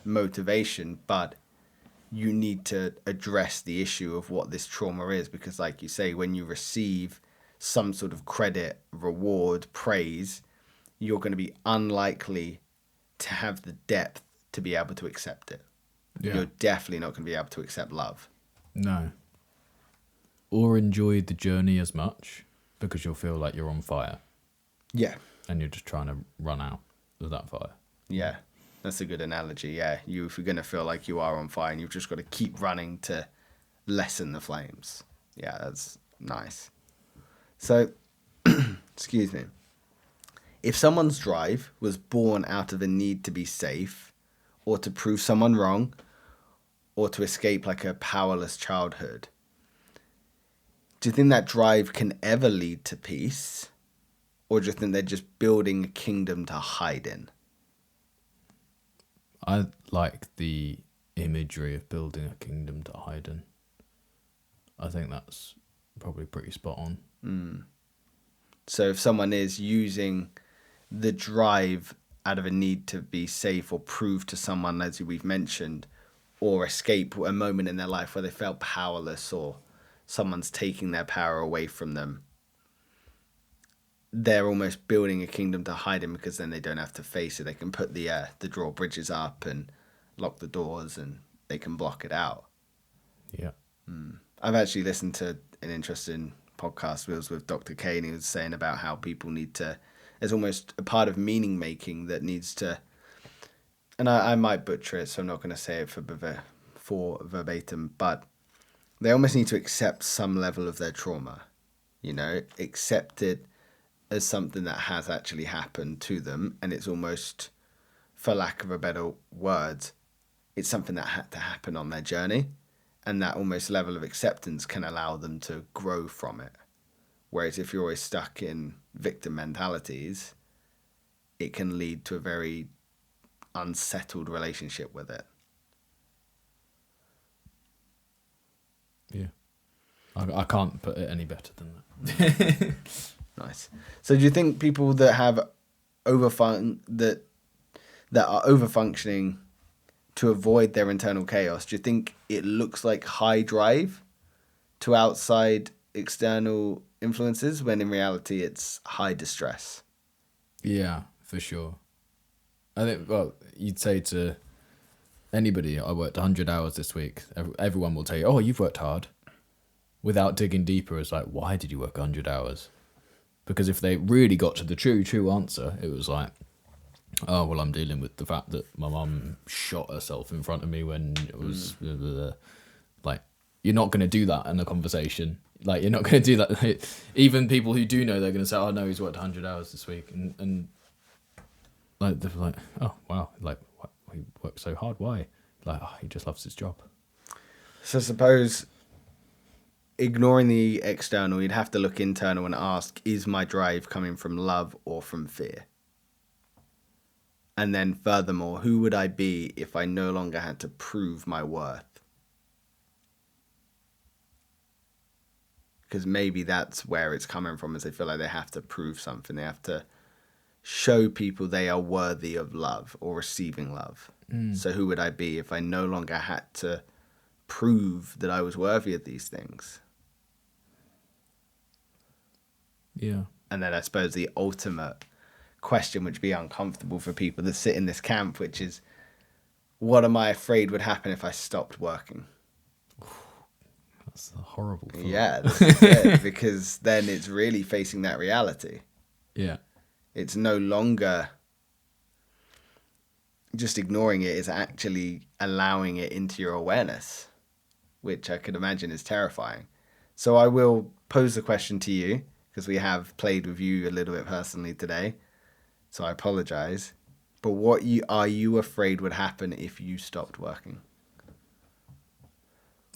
motivation, but you need to address the issue of what this trauma is, because like you say, when you receive some sort of credit, reward, praise, you're going to be unlikely to have the depth to be able to accept it. Yeah. You're definitely not going to be able to accept love. No. Or enjoy the journey as much, because you'll feel like you're on fire. Yeah. And you're just trying to run out of that fire. Yeah. That's a good analogy, yeah. If you're going to feel like you are on fire, and you've just got to keep running to lessen the flames. Yeah, that's nice. So, excuse me. If someone's drive was born out of a need to be safe, or to prove someone wrong, or to escape like a powerless childhood. Do you think that drive can ever lead to peace? Or do you think they're just building a kingdom to hide in? I like the imagery of building a kingdom to hide in. I think that's probably pretty spot on. So if someone is using the drive out of a need to be safe or prove to someone, as we've mentioned, or escape a moment in their life where they felt powerless or someone's taking their power away from them, they're almost building a kingdom to hide in, because then they don't have to face it. They can put the drawbridges up and lock the doors, and they can block it out. Yeah. I've actually listened to an interesting podcast with Dr. K, and he was saying about how people need to, there's almost a part of meaning making that needs to, and I might butcher it, so I'm not going to say it for verbatim, but they almost need to accept some level of their trauma, accept it as something that has actually happened to them, and it's almost, for lack of a better word, it's something that had to happen on their journey, and that almost level of acceptance can allow them to grow from it. Whereas if you're always stuck in victim mentalities, it can lead to a very unsettled relationship with it. Yeah. I can't put it any better than that. Nice. So do you think people that have that are overfunctioning to avoid their internal chaos, do you think it looks like high drive to outside external influences, when in reality it's high distress? Yeah, for sure. I think, well, you'd say to anybody, I worked 100 hours this week. Everyone will tell you, oh, you've worked hard. Without digging deeper, it's like, why did you work 100 hours? Because if they really got to the true answer, it was like, oh, well, I'm dealing with the fact that my mum shot herself in front of me when it was... Blah, blah, blah. Like, you're not going to do that in a conversation. Like, you're not going to do that. Even people who do know, they're going to say, oh, no, he's worked 100 hours this week. And like, they're like, oh, wow, like, what? He works so hard. Why? Like, oh, he just loves his job. So suppose, ignoring the external, you'd have to look internal and ask, is my drive coming from love or from fear? And then furthermore, who would I be if I no longer had to prove my worth? Because maybe that's where it's coming from, is they feel like they have to prove something. They have to show people they are worthy of love or receiving love. So who would I be if I no longer had to prove that I was worthy of these things? Yeah. And then I suppose the ultimate question, which would be uncomfortable for people that sit in this camp, which is, what am I afraid would happen if I stopped working? That's a horrible thought. Yeah, this is it, because then it's really facing that reality. Yeah. It's no longer just ignoring it, it's actually allowing it into your awareness, which I could imagine is terrifying. So I will pose the question to you, because we have played with you a little bit personally today, so I apologize. But what are you afraid would happen if you stopped working?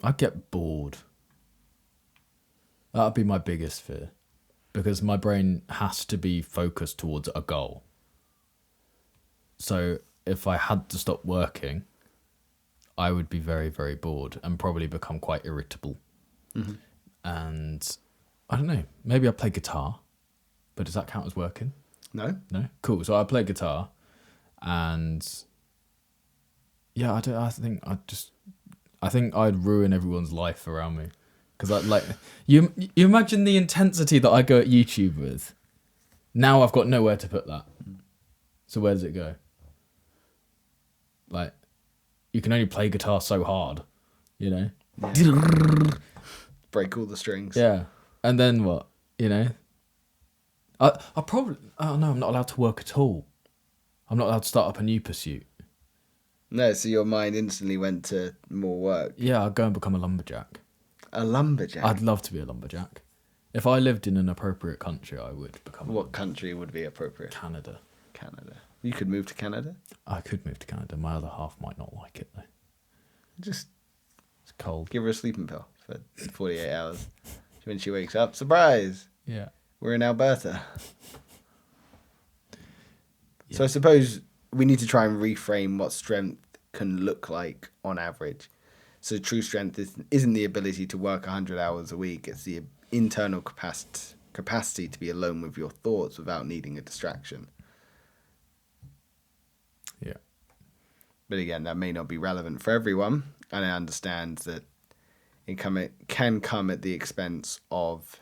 I'd get bored. That'd be my biggest fear, because my brain has to be focused towards a goal. So if I had to stop working, I would be very, very bored and probably become quite irritable. Mm-hmm. And I don't know, maybe I'd play guitar, but does that count as working? No? No? Cool. So I play guitar, and yeah, I think I'd ruin everyone's life around me. Because you imagine the intensity that I go at YouTube with. Now I've got nowhere to put that. So where does it go? Like, you can only play guitar so hard, you know? Yeah. Break all the strings. Yeah. And then what? You know? I probably... Oh, no, I'm not allowed to work at all. I'm not allowed to start up a new pursuit. No, so your mind instantly went to more work. Yeah, I'd go and become a lumberjack. A lumberjack? I'd love to be a lumberjack. If I lived in an appropriate country, I would become... What country would be appropriate? Canada. Canada. You could move to Canada? I could move to Canada. My other half might not like it, though. Just It's cold. Give her a sleeping pill for 48 hours. When she wakes up, surprise! Yeah. We're in Alberta. Yeah. So I suppose we need to try and reframe what strength can look like on average. So true strength isn't the ability to work 100 hours a week. It's the internal capacity to be alone with your thoughts without needing a distraction. Yeah. But again, that may not be relevant for everyone. And I understand that it can come at the expense of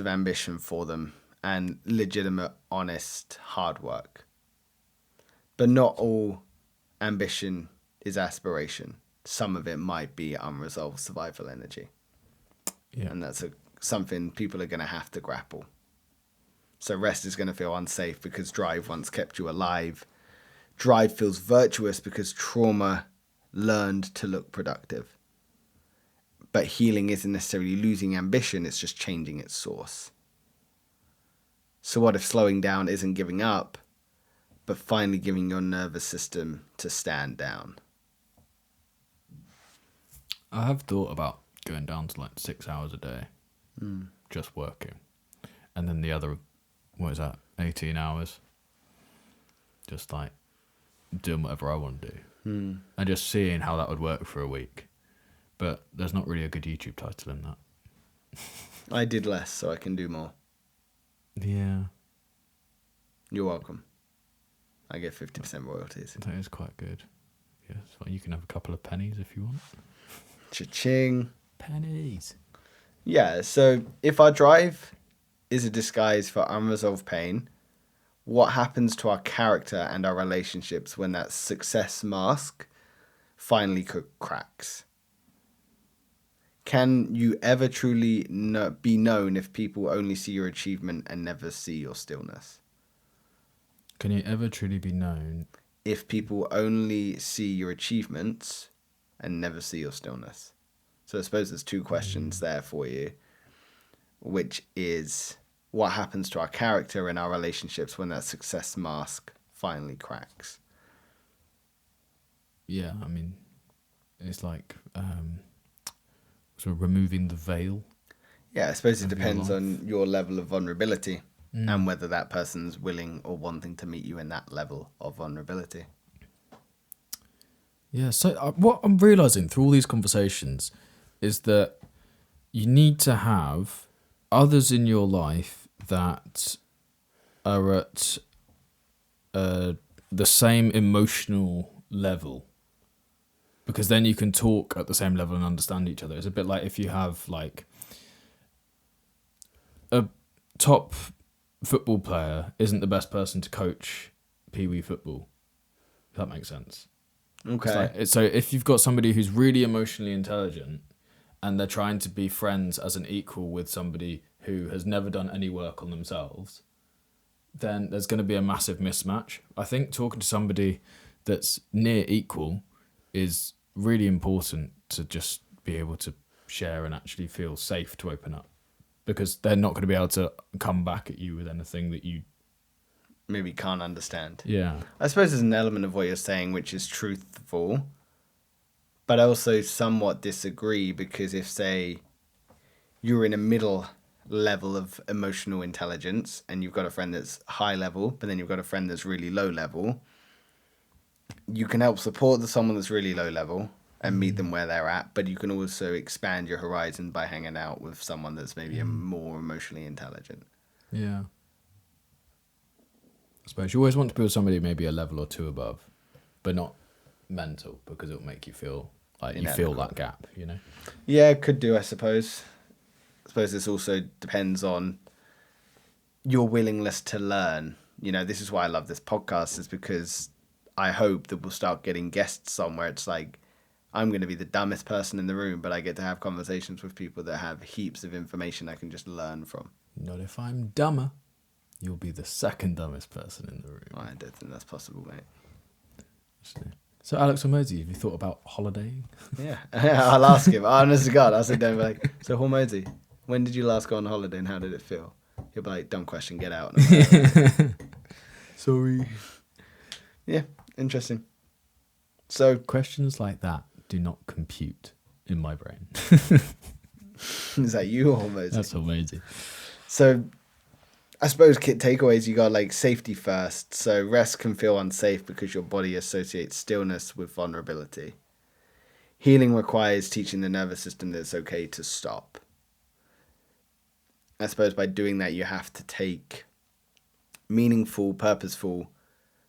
ambition for them and legitimate, honest, hard work. But not all ambition is aspiration. Some of it might be unresolved survival energy. Yeah. And that's something people are going to have to grapple. So rest is going to feel unsafe because drive once kept you alive. Drive feels virtuous because trauma learned to look productive. But healing isn't necessarily losing ambition, it's just changing its source. So what if slowing down isn't giving up, but finally giving your nervous system to stand down? I have thought about going down to like 6 hours a day, just working. And then the other, 18 hours? Just like doing whatever I want to do. And just seeing how that would work for a week. But there's not really a good YouTube title in that. I did less, so I can do more. Yeah. You're welcome. I get 50% royalties. That is quite good. Yeah, so you can have a couple of pennies if you want. Cha-ching. Pennies. Yeah, so if our drive is a disguise for unresolved pain, what happens to our character and our relationships when that success mask finally cracks? Can you ever truly be known if people only see your achievement and never see your stillness? Can you ever truly be known if people only see your achievements and never see your stillness? So I suppose there's two questions there for you, which is what happens to our character and our relationships when that success mask finally cracks? Yeah, I mean, it's like sort of removing the veil. Yeah, I suppose it depends on your level of vulnerability and whether that person's willing or wanting to meet you in that level of vulnerability. Yeah, so what I'm realising through all these conversations is that you need to have others in your life that are at the same emotional level, because then you can talk at the same level and understand each other. It's a bit like if you have like a top football player isn't the best person to coach pee-wee football. If that makes sense. Okay. So if you've got somebody who's really emotionally intelligent and they're trying to be friends as an equal with somebody who has never done any work on themselves, then there's going to be a massive mismatch. I think talking to somebody that's near equal is really important to just be able to share and actually feel safe to open up, because they're not going to be able to come back at you with anything that you maybe can't understand. Yeah. I suppose there's an element of what you're saying which is truthful, but I also somewhat disagree, because if, say, you're in a middle level of emotional intelligence and you've got a friend that's high level, but then you've got a friend that's really low level, you can help support someone that's really low level and meet them where they're at, but you can also expand your horizon by hanging out with someone that's maybe more emotionally intelligent. Yeah. I suppose you always want to be with somebody maybe a level or two above, but not mental, because it'll make you feel like you feel that gap, you know? Yeah, it could do, I suppose. I suppose this also depends on your willingness to learn. You know, this is why I love this podcast, is because I hope that we'll start getting guests on where it's like, I'm going to be the dumbest person in the room, but I get to have conversations with people that have heaps of information I can just learn from. Not if I'm dumber. You'll be the second dumbest person in the room. I don't think that's possible, mate. So, Alex Hormozy, have you thought about holidaying? Yeah, I'll ask him. Honest to God, I'll sit down and be like, so Hormozy, when did you last go on holiday and how did it feel? He'll be like, dumb question, get out. Sorry. Yeah, interesting. So Questions like that do not compute in my brain. is that you or Mosey? That's amazing. So I suppose takeaways, you got like safety first. So rest can feel unsafe because your body associates stillness with vulnerability. Healing requires teaching the nervous system that it's okay to stop. I suppose by doing that, you have to take meaningful, purposeful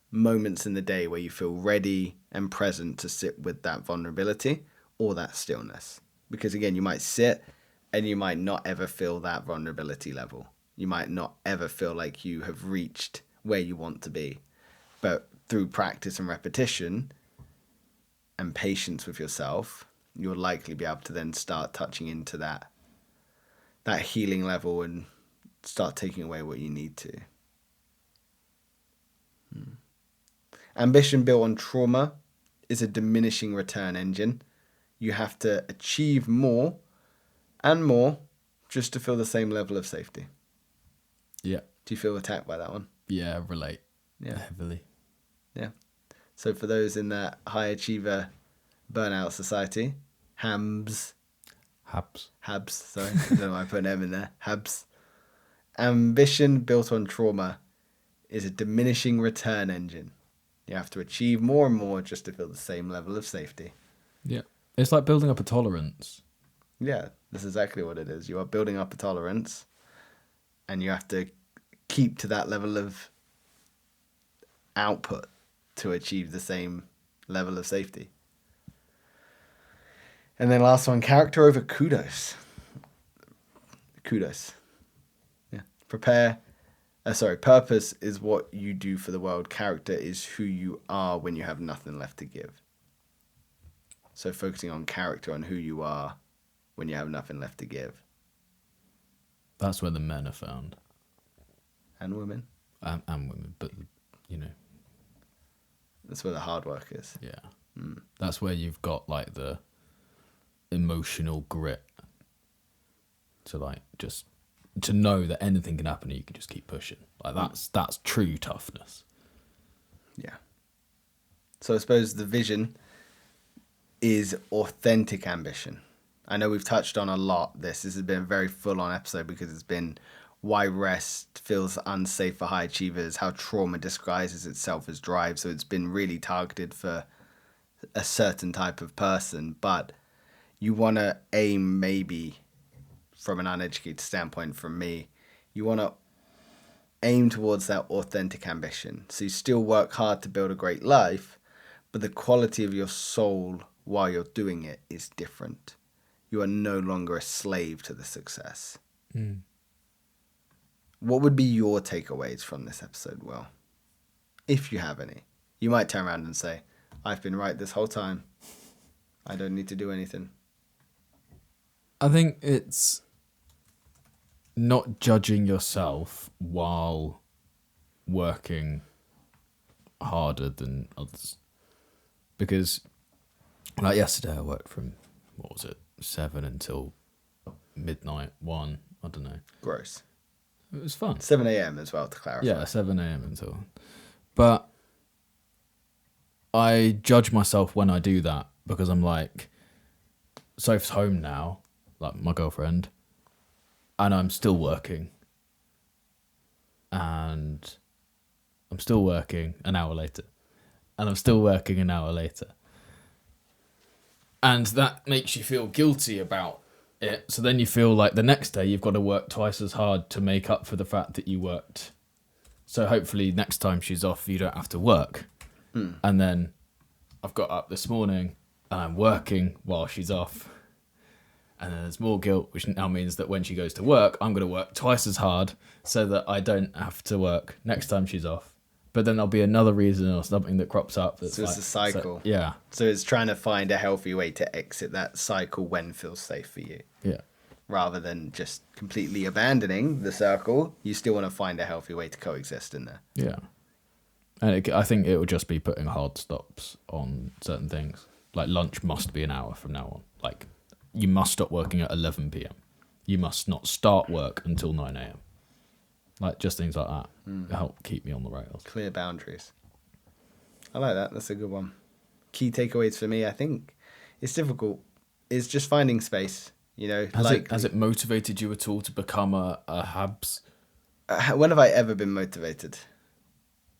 moments in the day where you feel ready and present to sit with that vulnerability or that stillness. Because again, you might sit and you might not ever feel that vulnerability level. You might not ever feel like you have reached where you want to be. But through practice and repetition and patience with yourself, you'll likely be able to then start touching into that healing level and start taking away what you need to. Ambition built on trauma is a diminishing return engine. You have to achieve more and more just to feel the same level of safety. Yeah. Do you feel attacked by that one? Yeah, relate. Yeah. Heavily. Yeah. So for those in that high achiever burnout society, Habs, sorry. I don't know why I put an M in there. Habs. Ambition built on trauma is a diminishing return engine. You have to achieve more and more just to feel the same level of safety. Yeah. It's like building up a tolerance. Yeah, that's exactly what it is. You are building up a tolerance and you have to keep to that level of output to achieve the same level of safety. And then last one, character over kudos. Yeah. Purpose is what you do for the world. Character is who you are when you have nothing left to give. So focusing on character, on who you are when you have nothing left to give. That's where the men are found. And women. And women, but, you know. That's where the hard work is. Yeah. That's where you've got, like, the emotional grit to, like, just to know that anything can happen and you can just keep pushing. Like, that's true toughness. Yeah. So I suppose the vision is authentic ambition. I know we've touched on a lot this. This has been a very full-on episode because it's been why rest feels unsafe for high achievers, how trauma disguises itself as drive. So it's been really targeted for a certain type of person. But you want to aim, maybe from an uneducated standpoint from me, you want to aim towards that authentic ambition. So you still work hard to build a great life, but the quality of your soul while you're doing it is different. You are no longer a slave to the success. What would be your takeaways from this episode, Will? If you have any. You might turn around and say, I've been right this whole time. I don't need to do anything. I think it's not judging yourself while working harder than others. Because, like yesterday, I worked from, 7 until midnight, 1, I don't know. Gross. It was fun. 7 a.m. as well, to clarify. Yeah, 7 a.m. until. But I judge myself when I do that because I'm like, Soph's home now, like my girlfriend, and I'm still working. And I'm still working an hour later. And I'm still working an hour later. And that makes you feel guilty about it. So then you feel like the next day you've got to work twice as hard to make up for the fact that you worked. So hopefully next time she's off, you don't have to work. And then I've got up this morning and I'm working while she's off. And then there's more guilt, which now means that when she goes to work, I'm going to work twice as hard so that I don't have to work next time she's off. But then there'll be another reason or something that crops up. That's so it's like, a cycle. So, yeah. So it's trying to find a healthy way to exit that cycle when feels safe for you. Yeah. Rather than just completely abandoning the circle, you still want to find a healthy way to coexist in there. Yeah. And I think it will just be putting hard stops on certain things. Like lunch must be an hour from now on. Like you must stop working at 11 p.m. You must not start work until 9 a.m. Like just things like that help keep me on the rails. Clear boundaries. I like that. That's a good one. key takeaways for me, I think it's difficult. It's just finding space, you know. Has it motivated you at all to become a Habs? When have I ever been motivated?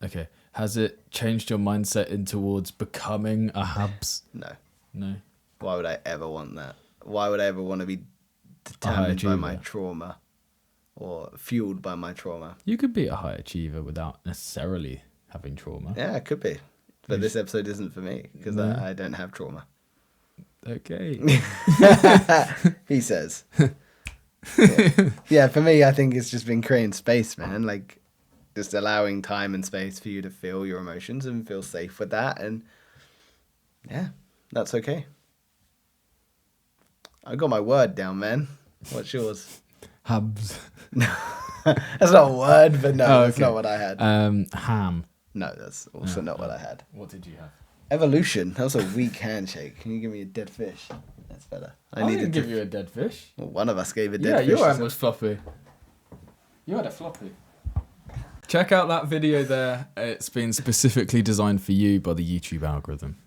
Okay. Has it changed your mindset in towards becoming a Habs? No. No. Why would I ever want that? Why would I ever want to be determined by my trauma or fueled by my trauma? You could be a high achiever without necessarily having trauma. Yeah, it could be. But this episode isn't for me because I don't have trauma. Okay. He says. Yeah, for me, I think it's just been creating space, man. Like, just allowing time and space for you to feel your emotions and feel safe with that. And yeah, that's okay. I got my word down, man. What's yours? Habs. That's not a word, but no, that's not what I had. Ham. No, that's also not what I had. What did you have? Evolution. That was a weak handshake. Can you give me a dead fish? That's better. I didn't give you a dead fish. Well, one of us gave a dead fish. Yeah, your hand was floppy. You had a floppy. Check out that video there. It's been specifically designed for you by the YouTube algorithm.